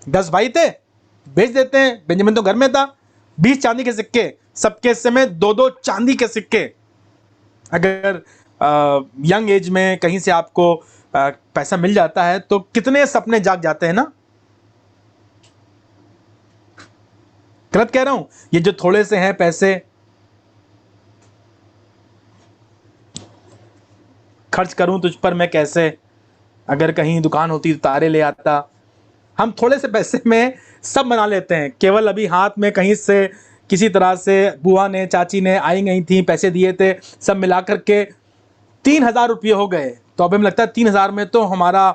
10 भाई थे, बेच देते हैं। बेंजामिन तो घर में था। 20 चांदी के सिक्के, सबके हिस्से में 2-2 चांदी के सिक्के। अगर यंग एज में कहीं से आपको पैसा मिल जाता है तो कितने सपने जाग जाते हैं ना। गलत कह रहा हूं? ये जो थोड़े से हैं पैसे, खर्च करूं तुझ पर मैं कैसे, अगर कहीं दुकान होती तो तारे ले आता। हम थोड़े से पैसे में सब बना लेते हैं। केवल अभी हाथ में कहीं से किसी तरह से बुआ ने, चाची ने आई गई थी, पैसे दिए थे, सब मिला करके 3000 रुपये हो गए। तो अब हमें लगता है 3000 में तो हमारा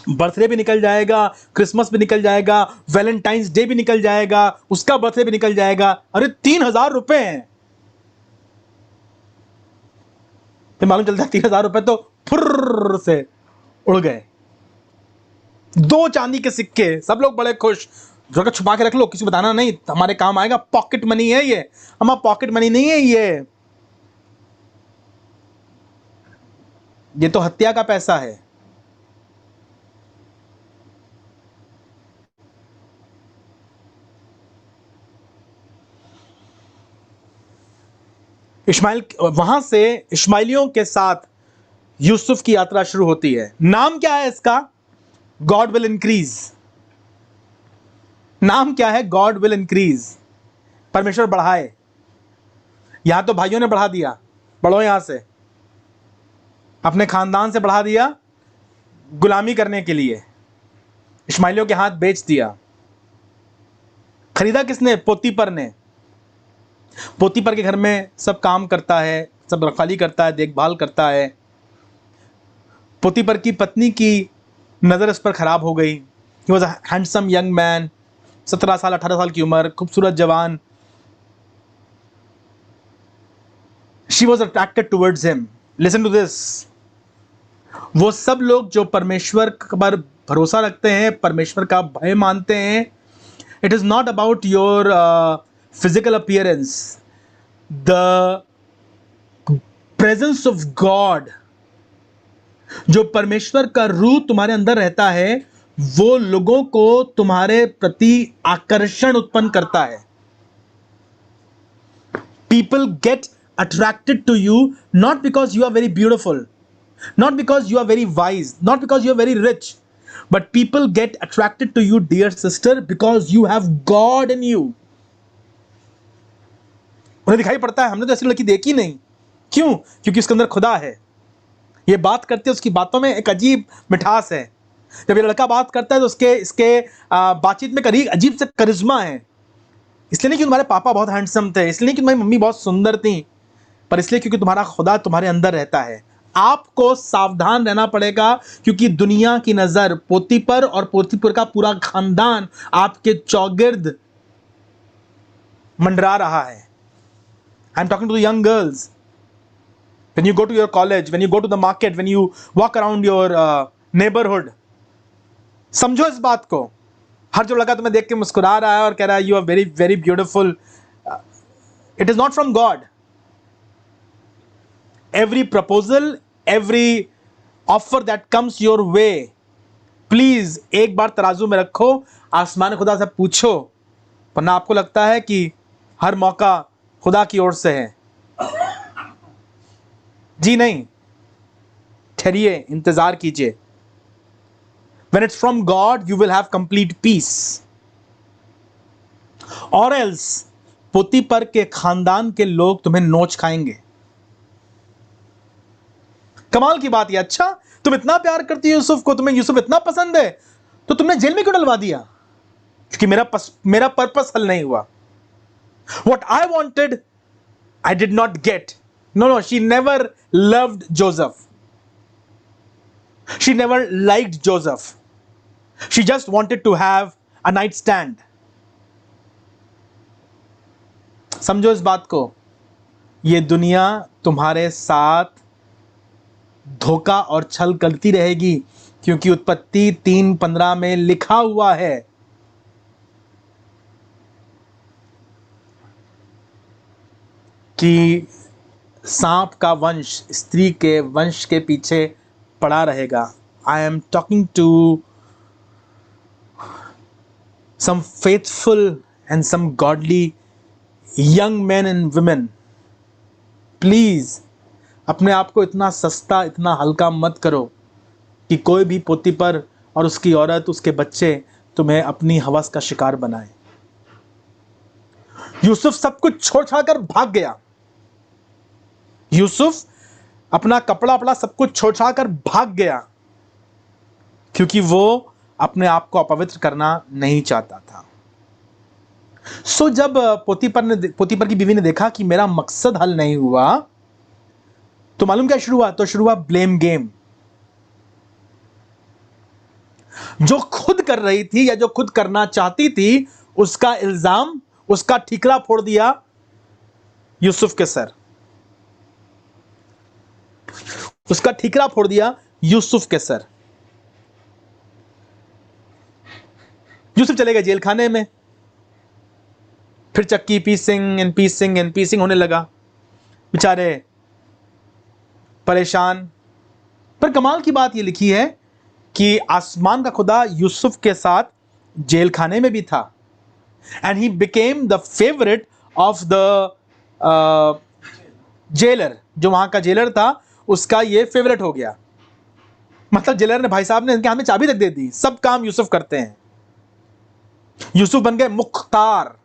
बर्थडे भी निकल जाएगा, क्रिसमस भी निकल जाएगा, वैलेंटाइंस डे भी निकल जाएगा, उसका बर्थडे भी निकल जाएगा। अरे 3000 रुपये हैं। फिर मालूम चलता है 3000 रुपये तो फुर्र से उड़ गए। 2 चांदी के सिक्के, सब लोग बड़े खुश। जो छुपा के रख लो, किसी को बताना नहीं, हमारे काम आएगा, पॉकेट मनी है ये। हमारा पॉकेट मनी नहीं है ये तो हत्या का पैसा है। इश्माइल, वहां से इश्माइलियों के साथ यूसुफ की यात्रा शुरू होती है। नाम क्या है इसका? God will increase. नाम क्या है? गॉड विल इंक्रीज, परमेश्वर बढ़ाए। यहां तो भाइयों ने बढ़ा दिया, बढ़ो यहां से, अपने खानदान से बढ़ा दिया गुलामी करने के लिए। इश्माइलियों के हाथ बेच दिया। खरीदा किसने? पोतीपर ने। पोतीपर के घर में सब काम करता है, सब रखवाली करता है, देखभाल करता है। पोतीपर की पत्नी की नज़र इस पर खराब हो गई। He was a handsome young man, 17 साल 18 साल की उम्र, खूबसूरत जवान। She was attracted towards him. Listen to this, वो सब लोग जो परमेश्वर पर भरोसा रखते हैं, परमेश्वर का भय मानते हैं, it is not about your physical appearance, the presence of God. जो परमेश्वर का रूह तुम्हारे अंदर रहता है, वो लोगों को तुम्हारे प्रति आकर्षण उत्पन्न करता है। People get attracted to you not because you are very beautiful, not because you are very wise, not because you are very rich, But people get attracted to you, dear sister, because you have God in you. उन्हें दिखाई पड़ता है हमने तो ऐसी लड़की देखी नहीं, क्यों? क्योंकि उसके अंदर खुदा है। ये बात करते उसकी बातों में एक अजीब मिठास है। जब ये लड़का बात करता है तो इसके बातचीत में एक अजीब सा करिश्मा है। इसलिए नहीं कि तुम्हारे पापा बहुत हैंडसम थे, इसलिए नहीं कि तुम्हारी मम्मी बहुत सुंदर थी, पर इसलिए क्योंकि तुम्हारा खुदा तुम्हारे अंदर रहता है। आपको सावधान रहना पड़ेगा, क्योंकि दुनिया की नजर पोतीपर और पोतीपर का पूरा खानदान आपके चौगिर्द मंडरा रहा है। I am talking to the young girls. When you go to your college, when you go to the market, when you walk around your neighborhood, समझो इस बात को। हर जो लड़का तुम्हें देख के मुस्कुरा रहा है और कह रहा है you are very very beautiful, it is not from God. Every proposal, every offer that comes your way, please एक बार तराजू में रखो, आसमान खुदा से पूछो, वरना आपको लगता है कि हर मौका खुदा की ओर से है। जी नहीं, ठहरिए, इंतजार कीजिए। When it's from God, you will have complete peace. Or else, पोतीपर के खानदान के लोग तुम्हें नोच खाएंगे। कमाल की बात है, अच्छा तुम इतना प्यार करती हो यूसुफ को, तुम्हें यूसुफ इतना पसंद है, तो तुमने जेल में क्यों डलवा दिया? क्योंकि मेरा पर्पस हल नहीं हुआ। What I wanted, I did not get. No, she never loved Joseph. She never liked Joseph. She just wanted to have a night stand. समझो इस बात को, ये दुनिया तुम्हारे साथ धोखा और छल करती रहेगी, क्योंकि उत्पत्ति 3:15 में लिखा हुआ है कि सांप का वंश स्त्री के वंश के पीछे पड़ा रहेगा। I am talking to some faithful and some godly young man and women, please अपने आप को इतना सस्ता, इतना हल्का मत करो कि कोई भी पोतीपर और उसकी औरत, उसके बच्चे तुम्हें अपनी हवस का शिकार बनाए। यूसुफ सब कुछ छोड़ छाड़ भाग गया। यूसुफ अपना कपड़ा अपना सब कुछ छोड़ छाड़ कर भाग गया, क्योंकि वो अपने आप को अपवित्र करना नहीं चाहता था। सो जब पोतीपर की बीवी ने देखा कि मेरा मकसद हल नहीं हुआ, तो मालूम क्या शुरू हुआ? तो शुरू हुआ ब्लेम गेम। जो खुद कर रही थी या जो खुद करना चाहती थी, उसका इल्जाम, उसका ठीकरा फोड़ दिया यूसुफ के सर। उसका ठीकरा फोड़ दिया यूसुफ के सर। यूसुफ चले गए जेल खाने में। फिर चक्की पीसिंग होने लगा, बेचारे परेशान। पर कमाल की बात यह लिखी है कि आसमान का खुदा यूसुफ के साथ जेल खाने में भी था, and he became the favourite of the jailer. जो वहां का जेलर था, उसका ये फेवरेट हो गया। मतलब जेलर ने, भाई साहब ने इनके हाथ में चाबी रख दे दी, सब काम यूसुफ करते हैं। यूसुफ बन गए मुख्तार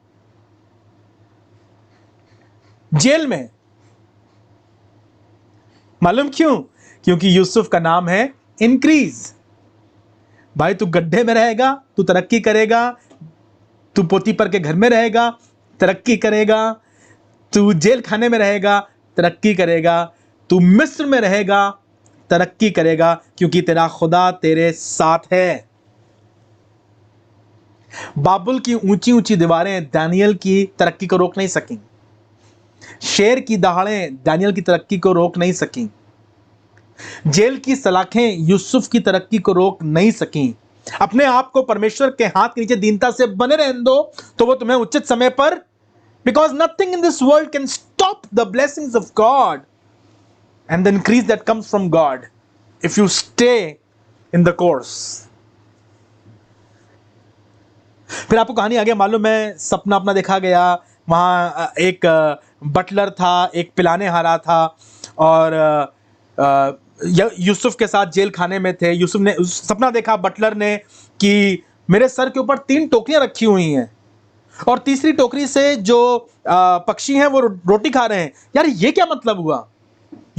जेल में। मालूम क्यों? क्योंकि यूसुफ का नाम है इंक्रीज। भाई तू गड्ढे में रहेगा, तू तरक्की करेगा। तू पोतीपर के घर में रहेगा, तरक्की करेगा। तू जेल खाने में रहेगा, तरक्की करेगा। तू मिस्र में रहेगा, तरक्की करेगा, क्योंकि तेरा खुदा तेरे साथ है। बाबुल की ऊंची ऊंची दीवारें दानियल की तरक्की को रोक नहीं सकी। शेर की दहाड़ें दानियल की तरक्की को रोक नहीं सकी। जेल की सलाखें यूसुफ की तरक्की को रोक नहीं सकी। अपने आप को परमेश्वर के हाथ के नीचे दीनता से बने रहने दो, तो वो तुम्हें उचित समय पर, because nothing in this world can stop the blessings of God and the increase that comes from God if you stay in the course. फिर आपको कहानी आगे मालूम है, सपना अपना देखा गया। वहां एक बटलर था, एक पिलाने हारा था, और यूसुफ के साथ जेल खाने में थे। यूसुफ ने सपना देखा बटलर ने कि मेरे सर के ऊपर 3 टोकरियां रखी हुई हैं और तीसरी टोकरी से जो पक्षी हैं वो रोटी खा रहे हैं। यार ये क्या मतलब हुआ?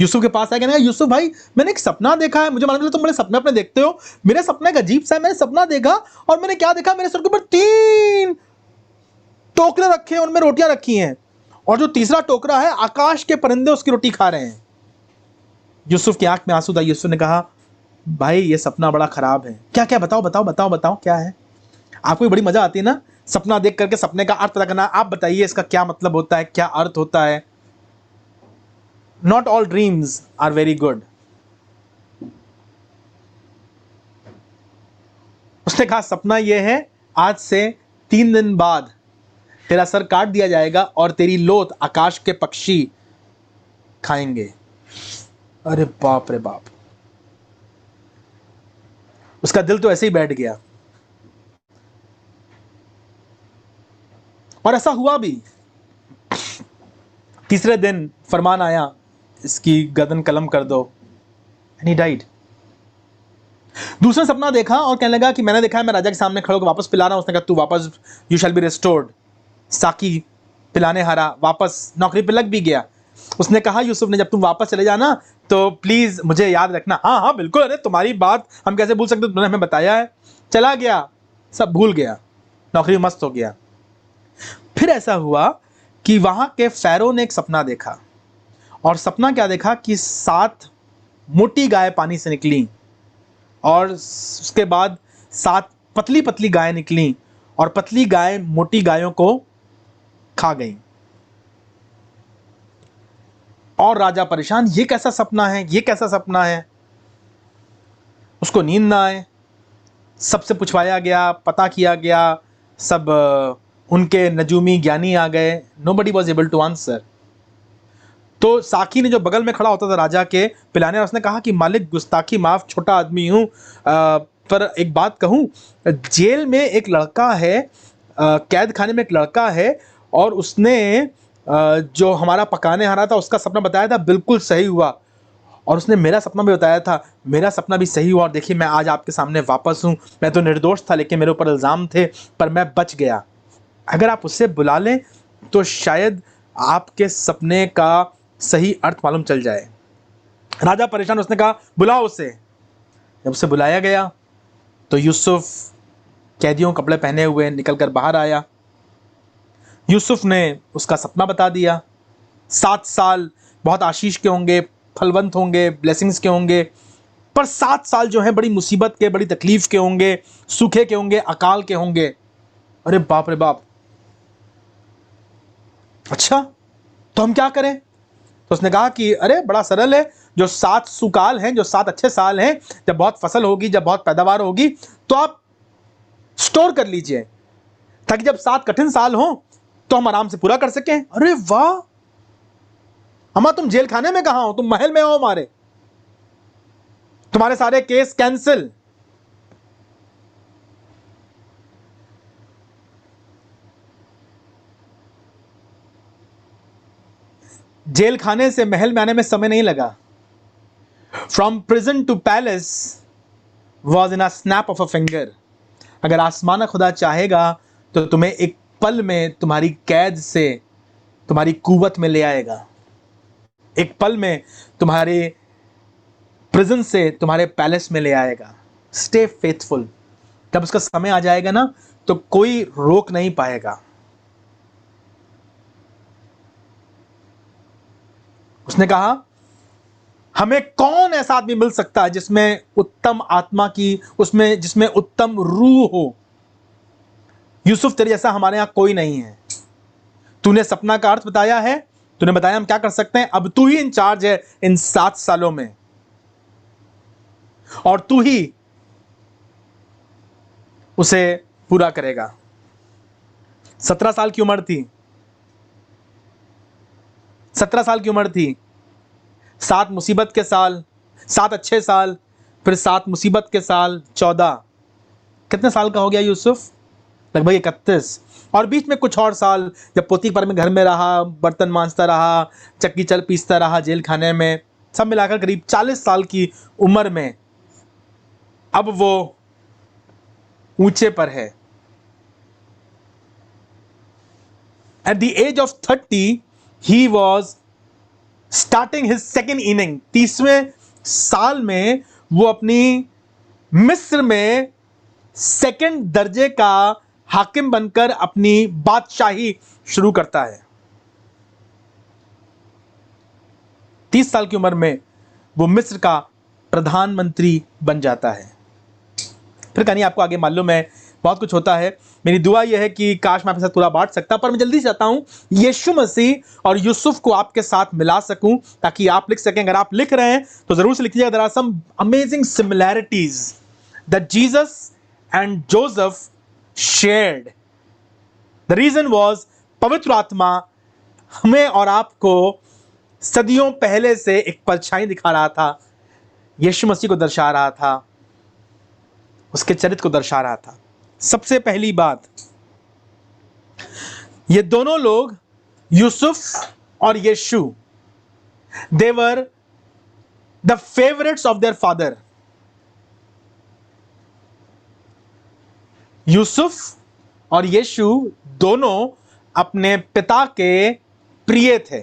यूसुफ के पास आया, कहने यूसुफ भाई मैंने एक सपना देखा है, मुझे मालूम चला तुम बड़े सपने अपने देखते हो। मेरे सपना एक अजीब सा है, मैंने सपना देखा और मैंने क्या देखा, मेरे सर के ऊपर 3 टोकरे रखे हैं, उनमें रोटियां रखी हैं और जो तीसरा टोकरा है आकाश के परिंदे उसकी रोटी खा रहे हैं। यूसुफ की आंख में आंसू था। यूसुफ ने कहा भाई ये सपना बड़ा खराब है। क्या क्या बताओ बताओ बताओ बताओ क्या है? आपको बड़ी मजा आती है ना सपना देख करके सपने का अर्थ पता करना। आप बताइए इसका क्या मतलब होता है, क्या अर्थ होता है? Not all dreams are very good. उसने कहा सपना यह है आज से 3 दिन बाद तेरा सर काट दिया जाएगा और तेरी लोथ आकाश के पक्षी खाएंगे। अरे बाप रे बाप, उसका दिल तो ऐसे ही बैठ गया। और ऐसा हुआ भी। तीसरे दिन फरमान आया इसकी गर्दन कलम कर दो, एंड ही डाइड। दूसरा सपना देखा और कहने लगा कि मैंने देखा है मैं राजा के सामने खड़े होकर वापस पिला रहा हूं। उसने कहा तू वापस, यू शैल बी रिस्टोर्ड। साकी पिलाने हारा, वापस नौकरी पे लग भी गया। उसने कहा यूसुफ ने जब तुम वापस चले जाना तो प्लीज मुझे याद रखना। हाँ हाँ बिल्कुल, अरे तुम्हारी बात हम कैसे भूल सकते, तुमने हमें बताया है। चला गया, सब भूल गया, नौकरी मस्त हो गया। फिर ऐसा हुआ कि वहां के फैरो ने एक सपना देखा और सपना क्या देखा कि 7 मोटी गाय पानी से निकली और उसके बाद 7 पतली पतली गाय निकली और पतली गाय मोटी गायों को खा गई। और राजा परेशान, ये कैसा सपना है, ये कैसा सपना है? उसको नींद ना आए, सबसे पूछवाया गया, पता किया गया, सब उनके नजूमी ज्ञानी आ गए, nobody was able to answer. तो साकी ने जो बगल में खड़ा होता था राजा के पिलाने, उसने कहा कि मालिक गुस्ताखी माफ, छोटा आदमी हूं, पर एक बात कहूं, जेल में एक लड़का है, कैद खाने में एक लड़का है और उसने जो हमारा पकाने आ रहा था उसका सपना बताया था, बिल्कुल सही हुआ। और उसने मेरा सपना भी बताया था, मेरा सपना भी सही हुआ। और देखिए मैं आज आपके सामने वापस हूं। मैं तो निर्दोष था लेकिन मेरे ऊपर इल्ज़ाम थे, पर मैं बच गया। अगर आप उससे बुला लें तो शायद आपके सपने का सही अर्थ मालूम चल जाए। राजा परेशान, उसने कहा बुलाओ उसे। जब उसे बुलाया गया तो यूसुफ कैदियों कपड़े पहने हुए निकल कर बाहर आया। यूसुफ ने उसका सपना बता दिया। 7 साल बहुत आशीष के होंगे, फलवंत होंगे, ब्लेसिंग्स के होंगे, पर 7 साल जो है बड़ी मुसीबत के, बड़ी तकलीफ के होंगे, सूखे के होंगे, अकाल के होंगे। अरे बाप रे बाप, अच्छा तो हम क्या करें? तो उसने कहा कि अरे बड़ा सरल है, जो 7 सुकाल हैं, जो 7 अच्छे साल हैं, जब बहुत फसल होगी, जब बहुत पैदावार होगी तो आप स्टोर कर लीजिए ताकि जब 7 कठिन साल हो तो हम आराम से पूरा कर सकें। अरे वाह अम्मा, तुम जेल खाने में कहां हो, तुम महल में हो हमारे, तुम्हारे सारे केस कैंसिल। जेल खाने से महल में आने में समय नहीं लगा। From prison to palace was in a snap of a finger. अगर आसमाना खुदा चाहेगा तो तुम्हें एक पल में तुम्हारी कैद से तुम्हारी कुवत में ले आएगा, एक पल में तुम्हारे प्रिजन से तुम्हारे पैलेस में ले आएगा। Stay faithful. जब उसका समय आ जाएगा ना तो कोई रोक नहीं पाएगा। उसने कहा हमें कौन ऐसा आदमी मिल सकता है जिसमें उत्तम आत्मा की, उसमें जिसमें उत्तम रूह हो। यूसुफ तेरे जैसा हमारे यहां कोई नहीं है। तूने सपना का अर्थ बताया है, तूने बताया हम क्या कर सकते हैं, अब तू ही इंचार्ज है इन 7 सालों में और तू ही उसे पूरा करेगा। 17 साल की उम्र थी, 17 साल की उम्र थी, 7 मुसीबत के साल, 7 अच्छे साल, फिर 7 मुसीबत के साल, 14। कितने साल का हो गया यूसुफ? लगभग 31। और बीच में कुछ और साल जब पोतीपर में घर में रहा, बर्तन मांजता रहा, चक्की चल पीसता रहा जेल खाने में, सब मिलाकर करीब 40 साल की उम्र में अब वो ऊंचे पर है। At the age of 30 he was starting his second inning. 30वें साल में वो अपनी मिस्र में सेकेंड दर्जे का हाकिम बनकर अपनी बादशाही शुरू करता है। 30 साल की उम्र में वो मिस्र का प्रधानमंत्री बन जाता है। फिर कहानी आपको आगे मालूम है, बहुत कुछ होता है। मेरी दुआ यह है कि काश मैं आपके साथ पूरा बांट सकता, पर मैं जल्दी से चाहता हूं यीशु मसीह और यूसुफ को आपके साथ मिला सकूं ताकि आप लिख सकें। अगर आप लिख रहे हैं तो जरूर से लिखिएगा, there are some amazing similarities that Jesus and Joseph shared. The reason was पवित्र आत्मा हमें और आपको सदियों पहले से एक परछाई दिखा रहा था, यीशु मसीह को दर्शा रहा था, उसके चरित्र को दर्शा रहा था। सबसे पहली बात, ये दोनों लोग यूसुफ और Yeshu, they were the favourites of their father. Yusuf और यीशु दोनों अपने पिता के प्रिय थे।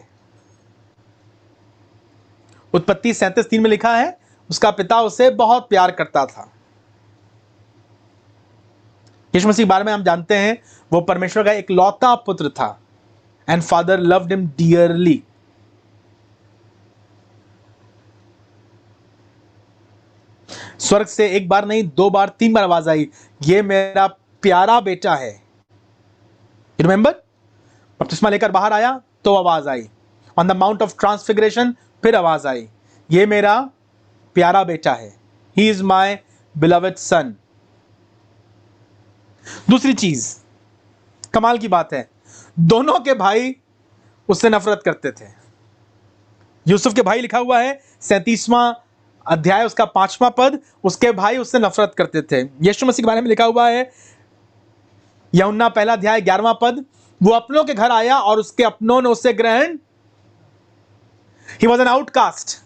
उत्पत्ति 37:3 में लिखा है, उसका पिता उसे बहुत प्यार करता था। यीशु मसीह के बारे में हम जानते हैं, वो परमेश्वर का एक लौता पुत्र था, and father loved him dearly. स्वर्ग से एक बार नहीं, 2 बार 3 बार आवाज आई, ये मेरा प्यारा बेटा है। रिमेंबर, बपतिस्मा लेकर बाहर आया तो आवाज आई, on the mount of transfiguration फिर आवाज आई, ये मेरा प्यारा बेटा है, ही इज माई बिलवेड सन। दूसरी चीज, कमाल की बात है, दोनों के भाई उससे नफरत करते थे। यूसुफ के भाई लिखा हुआ है 37वां अध्याय उसका 5वां पद, उसके भाई उससे नफरत करते थे। यीशु मसीह के बारे में लिखा हुआ है यूहन्ना पहला अध्याय 11वां पद, वो अपनों के घर आया और उसके अपनों ने उससे ग्रहण, ही वॉज एन आउटकास्ट।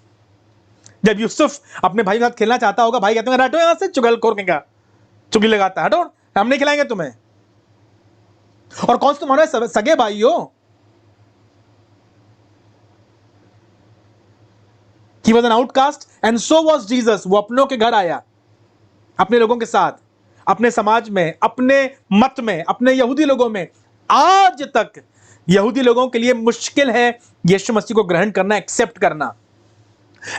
जब यूसुफ अपने भाई के साथ खेलना चाहता होगा, भाई कहते हैं हटो यहां से, चुगलखोर कहेगा, चुगली लगाता है, हटो हम नहीं खिलाएंगे तुम्हें। और कौन से तुम्हारे सगे भाई हो? He was an outcast and so was Jesus। वो अपनों के घर आया, अपने लोगों के साथ, अपने समाज में, अपने मत में, अपने यहूदी लोगों में। आज तक यहूदी लोगों के लिए मुश्किल है यीशु मसीह को ग्रहण करना, एक्सेप्ट करना,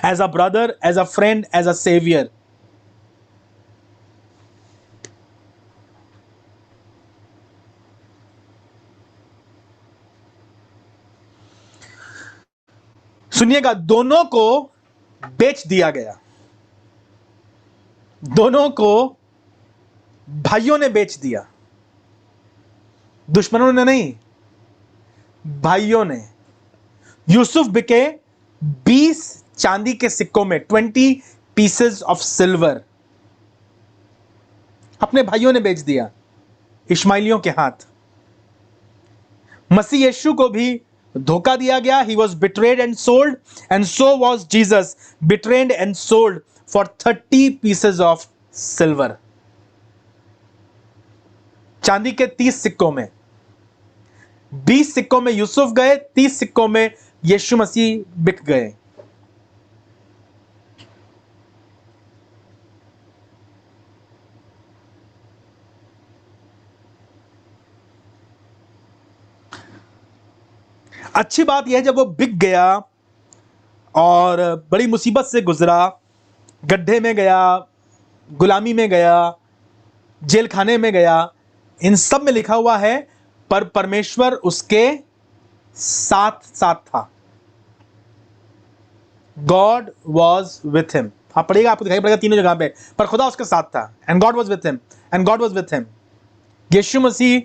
as a brother, as a friend, as a saviour. सुनिएगा, दोनों को बेच दिया गया, दोनों को भाइयों ने बेच दिया, दुश्मनों ने नहीं, भाइयों ने। यूसुफ बिके 20 चांदी के सिक्कों में, 20 पीसेस ऑफ सिल्वर, अपने भाइयों ने बेच दिया इश्माइलियों के हाथ। मसीह यीशु को भी धोखा दिया गया, he was betrayed and sold, and so was Jesus, betrayed and sold for 30 pieces of silver। चांदी के 30 सिक्कों में, 20 सिक्कों में यूसुफ गए, 30 सिक्कों में यीशु मसीह बिक गए। अच्छी बात यह है, जब वो बिक गया और बड़ी मुसीबत से गुजरा, गड्ढे में गया, गुलामी में गया, जेल खाने में गया, इन सब में लिखा हुआ है पर परमेश्वर उसके साथ साथ था। God was with him. आप पढ़िएगा, आपको दिखाई पड़ेगा तीनों जगह पे, पर खुदा उसके साथ था, and God was with him, and God was with him. Yeshu Masih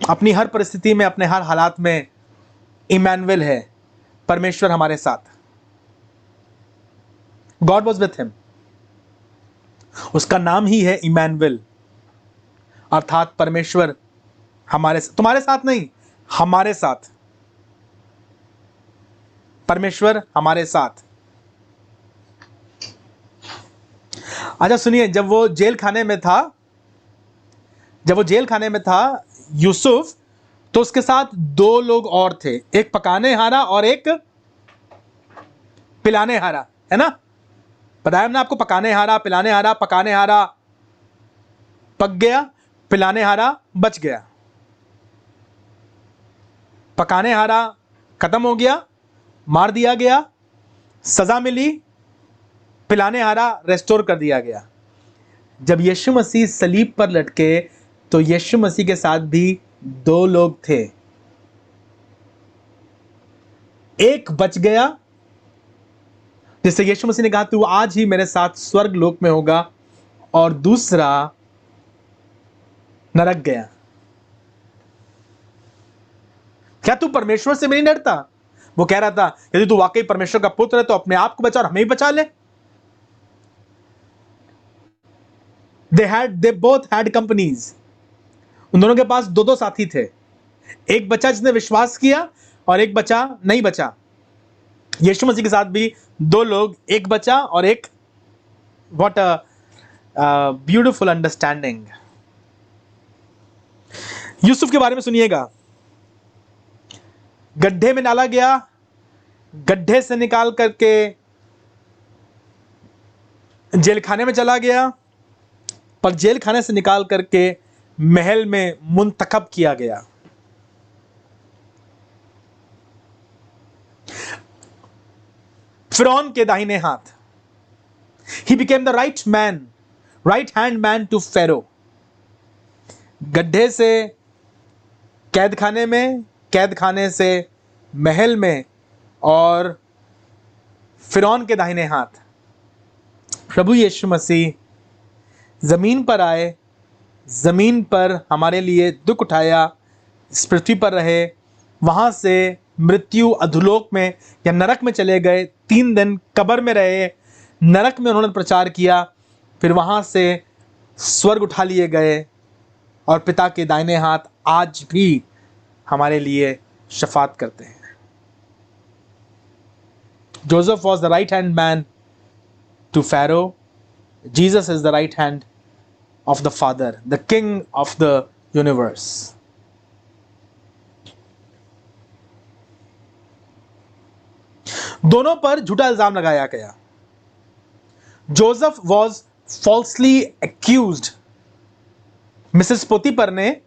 अपनी हर परिस्थिति में, अपने हर हालात में इमैनुएल है, परमेश्वर हमारे साथ। गॉड वॉज विथ हिम, उसका नाम ही है इमैनुएल, अर्थात परमेश्वर हमारे, तुम्हारे साथ नहीं, हमारे साथ। परमेश्वर हमारे साथ। अच्छा सुनिए, जब वो जेल खाने में था यूसुफ, तो उसके साथ दो लोग और थे, एक पकाने हारा और एक पिलाने हारा, है ना? बताया हमने आपको, पकाने हारा पिलाने हारा। पकाने हारा पक गया, पिलाने हारा बच गया। पकाने हारा खत्म हो गया, मार दिया गया, सजा मिली। पिलाने हारा रेस्टोर कर दिया गया। जब यीशु मसीह सलीब पर लटके तो यीशु मसीह के साथ भी दो लोग थे। एक बच गया, जिससे यीशु मसीह ने कहा तू आज ही मेरे साथ स्वर्ग लोक में होगा, और दूसरा नरक गया। क्या तू परमेश्वर से नहीं डरता? वो कह रहा था यदि तू वाकई परमेश्वर का पुत्र है तो अपने आप को बचा और हमें ही बचा ले। they both had companies। उन दोनों के पास दो दो साथी थे। एक बचा जिसने विश्वास किया और एक बचा नहीं बचा। यीशु मसीह के साथ भी दो लोग, एक बचा और एक, what a beautiful understanding. Yusuf के बारे में सुनिएगा। गड्ढे में डाला गया, गड्ढे से निकाल करके जेल खाने में चला गया, पर जेल खाने से निकाल करके महल में मुंतखब किया गया। फिरौन के दाहिने हाथ। He became the right hand man to Pharaoh। गड्ढे से कैद खाने में, कैद खाने से महल में, और फिरौन के दाहिने हाथ। प्रभु यीशु मसीह जमीन पर आए, जमीन पर हमारे लिए दुख उठाया, इस पृथ्वी पर रहे, वहां से मृत्यु अधोलोक में या नरक में चले गए, 3 दिन कब्र में रहे, नरक में उन्होंने प्रचार किया, फिर वहां से स्वर्ग उठा लिए गए, और पिता के दाहिने हाथ आज भी हमारे लिए शफात करते हैं। Joseph was the right hand man to Pharaoh. Jesus is the right hand of the Father, the King of the universe। दोनों पर झूठा इल्जाम लगाया गया। Joseph was falsely accused। Mrs Potiphar ने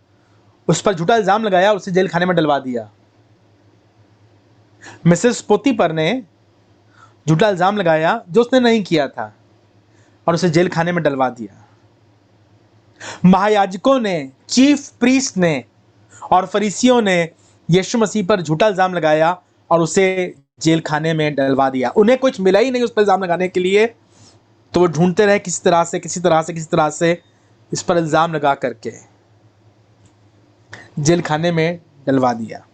उस पर झूठा इल्जाम लगाया और उसे जेल खाने में डलवा दिया। मिसेस पोतीपर ने झूठा इल्जाम लगाया जो उसने नहीं किया था, और उसे जेल खाने में डलवा दिया। महायाजकों ने, चीफ प्रीस्ट ने और फरीसियों ने यीशु मसीह पर झूठा इल्जाम लगाया और उसे जेल खाने में डलवा दिया। उन्हें कुछ मिला ही नहीं उस पर इल्जाम लगाने के लिए, तो वो ढूंढते रहे किसी तरह से इस पर इल्जाम लगा करके जेल खाने में डलवा दिया।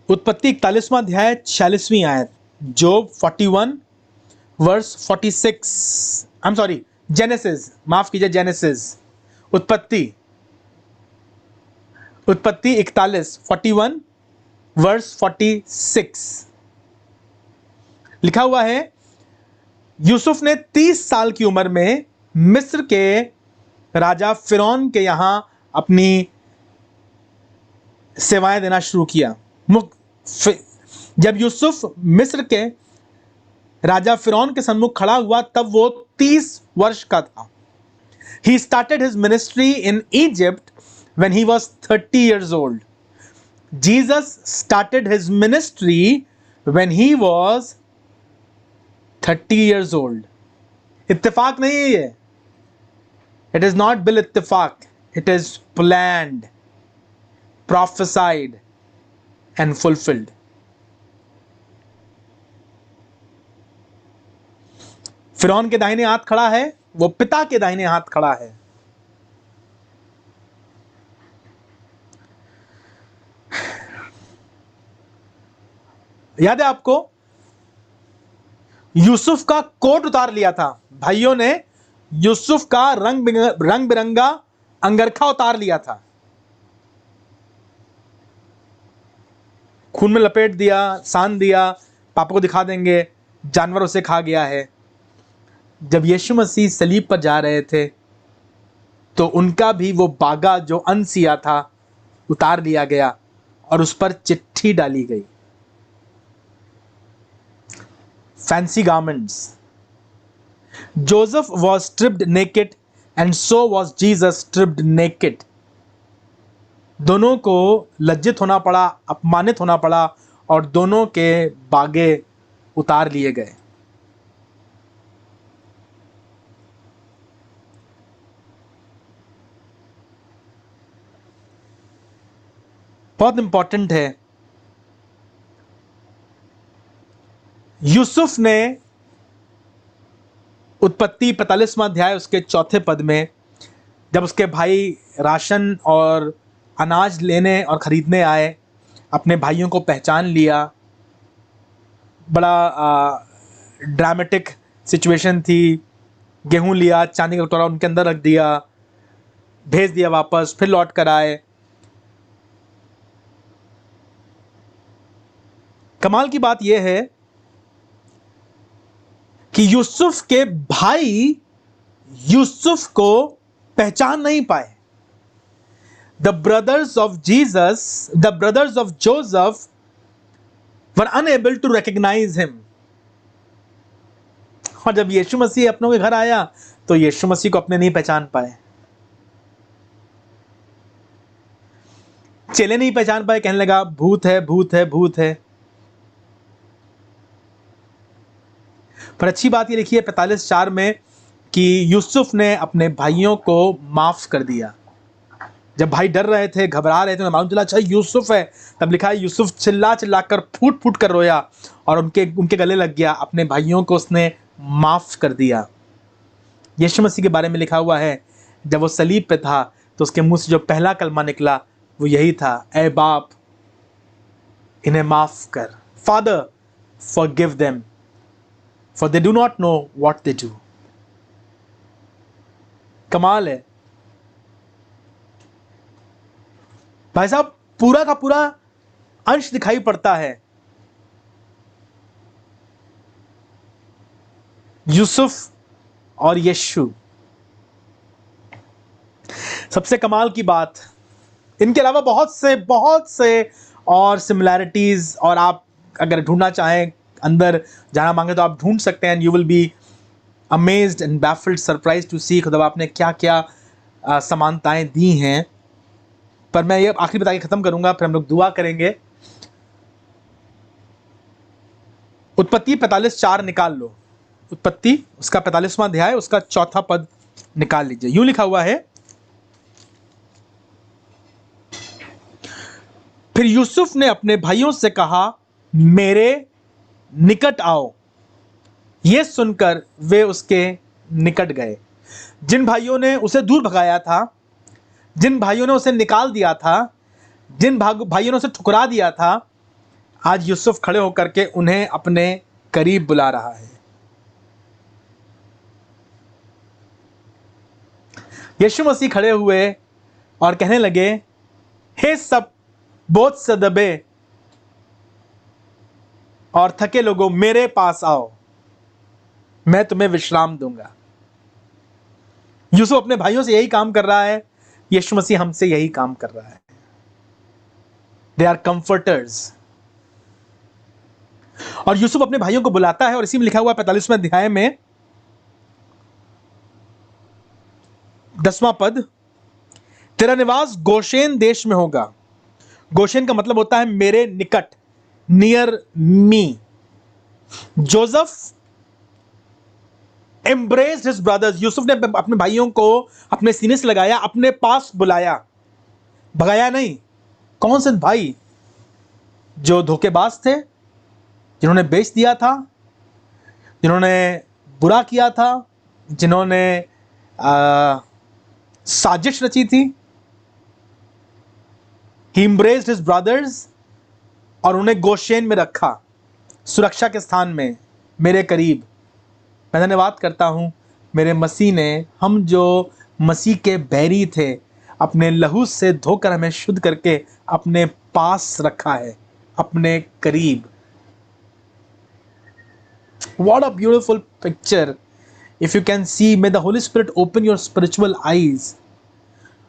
उत्पत्ति 41वां अध्याय 46वीं आयत, Job 41 verse 46, I am sorry, Genesis, माफ कीजिए, जेनेसिस, उत्पत्ति 41 41 वर्स 46 लिखा हुआ है, यूसुफ ने 30 साल की उम्र में मिस्र के राजा फिरौन के यहां अपनी सेवाएं देना शुरू किया। जब यूसुफ मिस्र के राजा फिरौन के सम्मुख खड़ा हुआ तब वो 30 वर्ष का था। He started his ministry in Egypt when he was 30 years old। Jesus started his ministry when he was 30 years old। इत्तेफाक नहीं है ये। It is not bil ittifaq, it is planned, prophesied and fulfilled। फिरौन के दाहिने हाथ खड़ा है, वो पिता के दाहिने हाथ खड़ा है। याद है आपको, यूसुफ का कोट उतार लिया था भाइयों ने, यूसुफ का रंग बिरंगा अंगरखा उतार लिया था। खून में लपेट दिया, सान दिया, पापा को दिखा देंगे, जानवर उसे खा गया है। जब यीशु मसीह सलीब पर जा रहे थे तो उनका भी वो बागा जो अनसिया था उतार लिया गया और उस पर चिट्ठी डाली गई। Fancy garments. Joseph was stripped naked and so was Jesus stripped naked. दोनों को लज्जित होना पड़ा, अपमानित होना पड़ा और दोनों के बागे उतार लिए गए। बहुत इंपॉर्टेंट है। यूसुफ ने उत्पत्ति 45वां अध्याय उसके 4 पद में जब उसके भाई राशन और अनाज लेने और खरीदने आए, अपने भाइयों को पहचान लिया। बड़ा ड्रामेटिक सिचुएशन थी। गेहूं लिया, चांदी का कटोरा उनके अंदर रख दिया, भेज दिया वापस, फिर लौट कर आए। कमाल की बात यह है कि यूसुफ के भाई यूसुफ को पहचान नहीं पाए। The brothers of Jesus, the brothers of Joseph were unable to recognise him. और जब यीशु मसीह अपनों के घर आया तो यीशु मसीह को अपने नहीं पहचान पाए। चेले नहीं पहचान पाए, कहने लगा भूत है, भूत है, भूत है। पर अच्छी बात ये लिखी है 45:4 में कि यूसुफ ने अपने भाइयों को माफ कर दिया। जब भाई डर रहे थे, घबरा रहे थे, उन्हें मालूम चला अच्छा यूसुफ है, तब लिखा है यूसुफ चिल्ला चिल्ला कर, फूट फूट कर रोया और उनके गले लग गया। अपने भाइयों को उसने माफ कर दिया। यीशु मसीह के बारे में लिखा हुआ है जब वो सलीब पे था तो उसके मुंह से जो पहला कलमा निकला वो यही था, ऐ बाप इन्हें माफ कर। Father forgive them for they do not know what they do। कमाल है भाई साहब। पूरा का पूरा अंश दिखाई पड़ता है यूसुफ और यीशु। सबसे कमाल की बात, इनके अलावा बहुत से और सिमिलैरिटीज, और आप अगर ढूंढना चाहें, अंदर जाना मांगे तो आप ढूंढ सकते हैं। You will be amazed and baffled, surprise to see खुदा आपने क्या क्या समानताएं दी हैं। पर मैं ये आखिरी बता के खत्म करूंगा, फिर हम लोग दुआ करेंगे। उत्पत्ति 45:4 निकाल लो। उत्पत्ति उसका 45वां अध्याय उसका 4था पद निकाल लीजिए। यूं लिखा हुआ है, फिर यूसुफ ने अपने भाइयों से कहा मेरे निकट आओ। यह सुनकर वे उसके निकट गए। जिन भाइयों ने उसे दूर भगाया था, जिन भाइयों ने उसे निकाल दिया था, जिन भाइयों ने उसे ठुकरा दिया था, आज यूसुफ खड़े होकर के उन्हें अपने करीब बुला रहा है। यीशु मसीह खड़े हुए और कहने लगे, हे सब बोझ से दबे और थके लोगों मेरे पास आओ, मैं तुम्हें विश्राम दूंगा। यूसुफ अपने भाइयों से यही काम कर रहा है, यीशु मसीह हमसे यही काम कर रहा है। They are comforters. और यूसुफ अपने भाइयों को बुलाता है और इसी में लिखा हुआ 45वें अध्याय में 10वां पद, तेरा निवास गोशेन देश में होगा। गोशेन का मतलब होता है मेरे निकट, near me. Joseph embraced his brothers. Yusuf ने अपने भाइयों को अपने सीने से लगाया, अपने पास बुलाया, भगाया नहीं। कौन से भाई? जो धोखेबाज थे, जिन्होंने बेच दिया था, जिन्होंने बुरा किया था, जिन्होंने साजिश रची थी। He embraced his brothers और उन्हें गोशेन में रखा, सुरक्षा के स्थान में, मेरे करीब। मैं धन्यवाद करता हूं मेरे मसीह ने, हम जो मसीह के बैरी थे, अपने लहू से धोकर हमें शुद्ध करके अपने पास रखा है। अपने करीब। What a beautiful picture. If you can see, may the Holy Spirit open your spiritual eyes.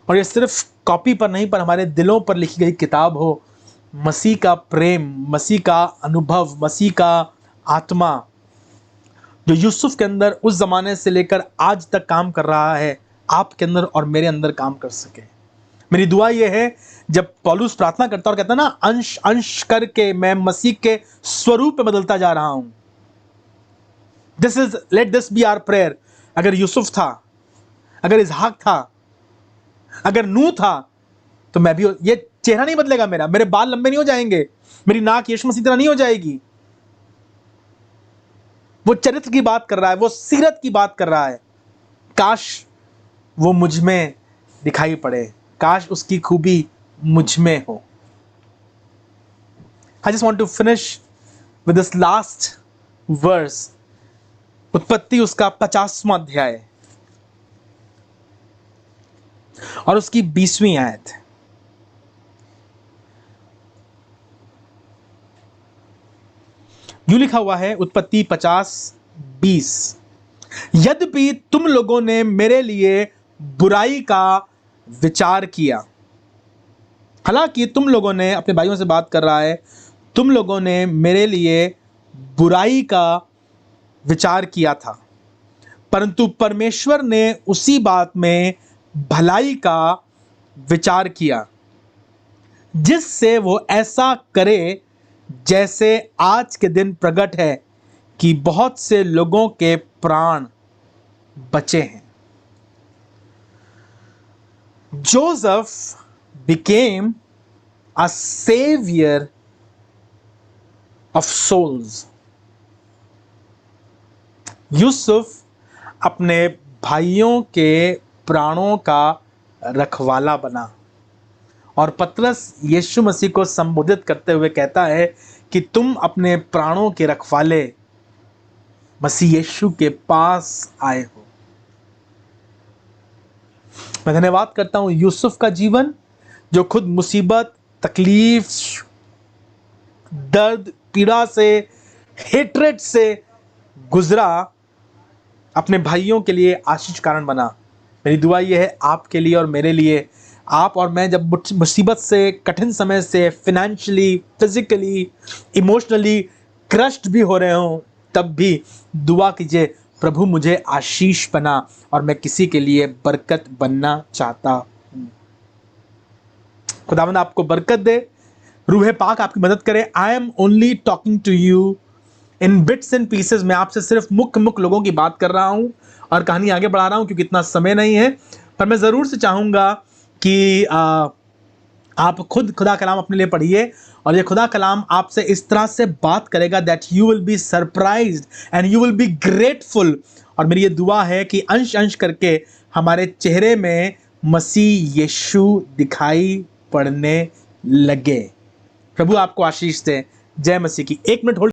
और ये सिर्फ कॉपी पर नहीं, पर हमारे दिलों पर लिखी गई किताब हो। मसीह का प्रेम, मसीह का अनुभव, मसीह का आत्मा जो यूसुफ के अंदर उस जमाने से लेकर आज तक काम कर रहा है, आपके अंदर और मेरे अंदर काम कर सके। मेरी दुआ यह है, जब पौलुस प्रार्थना करता और कहता ना, अंश अंश करके मैं मसीह के स्वरूप में बदलता जा रहा हूं। Let this be our prayer. अगर यूसुफ था, अगर इसहाक था, अगर नूह था, तो मैं भी, ये चेहरा नहीं बदलेगा मेरा, मेरे बाल लंबे नहीं हो जाएंगे, मेरी नाक यीशु मसीह तरह नहीं हो जाएगी। वो चरित्र की बात कर रहा है, वो सीरत की बात कर रहा है। काश वो मुझ में दिखाई पड़े, काश उसकी खूबी मुझ में हो। I just want to finish with this last verse. उत्पत्ति उसका 50वां अध्याय और उसकी 20वीं आयत। यूं लिखा हुआ है, उत्पत्ति 50:20, यद्यपि तुम लोगों ने मेरे लिए बुराई का विचार किया। हालांकि तुम लोगों ने, अपने भाइयों से बात कर रहा है, तुम लोगों ने मेरे लिए बुराई का विचार किया था, परंतु परमेश्वर ने उसी बात में भलाई का विचार किया, जिससे वो ऐसा करे जैसे आज के दिन प्रकट है कि बहुत से लोगों के प्राण बचे हैं। Joseph became a savior of souls. Yusuf अपने भाइयों के प्राणों का रखवाला बना। और पतरस यीशु मसीह को संबोधित करते हुए कहता है कि तुम अपने प्राणों के रखवाले मसीह यीशु के पास आए हो। मैं धन्यवाद करता हूं यूसुफ का जीवन, जो खुद मुसीबत, तकलीफ, दर्द, पीड़ा से, हेट्रेड से गुजरा, अपने भाइयों के लिए आशीष कारण बना। मेरी दुआ यह है आपके लिए और मेरे लिए, आप और मैं जब मुसीबत से, कठिन समय से, फिनेंशियली, फिजिकली, इमोशनली क्रश्ड भी हो रहे हों, तब भी दुआ कीजिए, प्रभु मुझे आशीष बना और मैं किसी के लिए बरकत बनना चाहता हूं। खुदावंद आपको बरकत दे, रूह पाक आपकी मदद करे। I am only talking to you in bits and pieces. मैं आपसे सिर्फ मुख्य लोगों की बात कर रहा हूं और कहानी आगे बढ़ा रहा हूं, क्योंकि इतना समय नहीं है। पर मैं ज़रूर से चाहूँगा कि आप खुद खुदा कलाम अपने लिए पढ़िए, और ये खुदा कलाम आपसे इस तरह से बात करेगा that you will be surprised and you will be grateful. और मेरी ये दुआ है कि अंश अंश करके हमारे चेहरे में मसीह यीशु दिखाई पड़ने लगे। प्रभु आपको आशीष दे। जय मसीह की। 1 मिनट होल्ड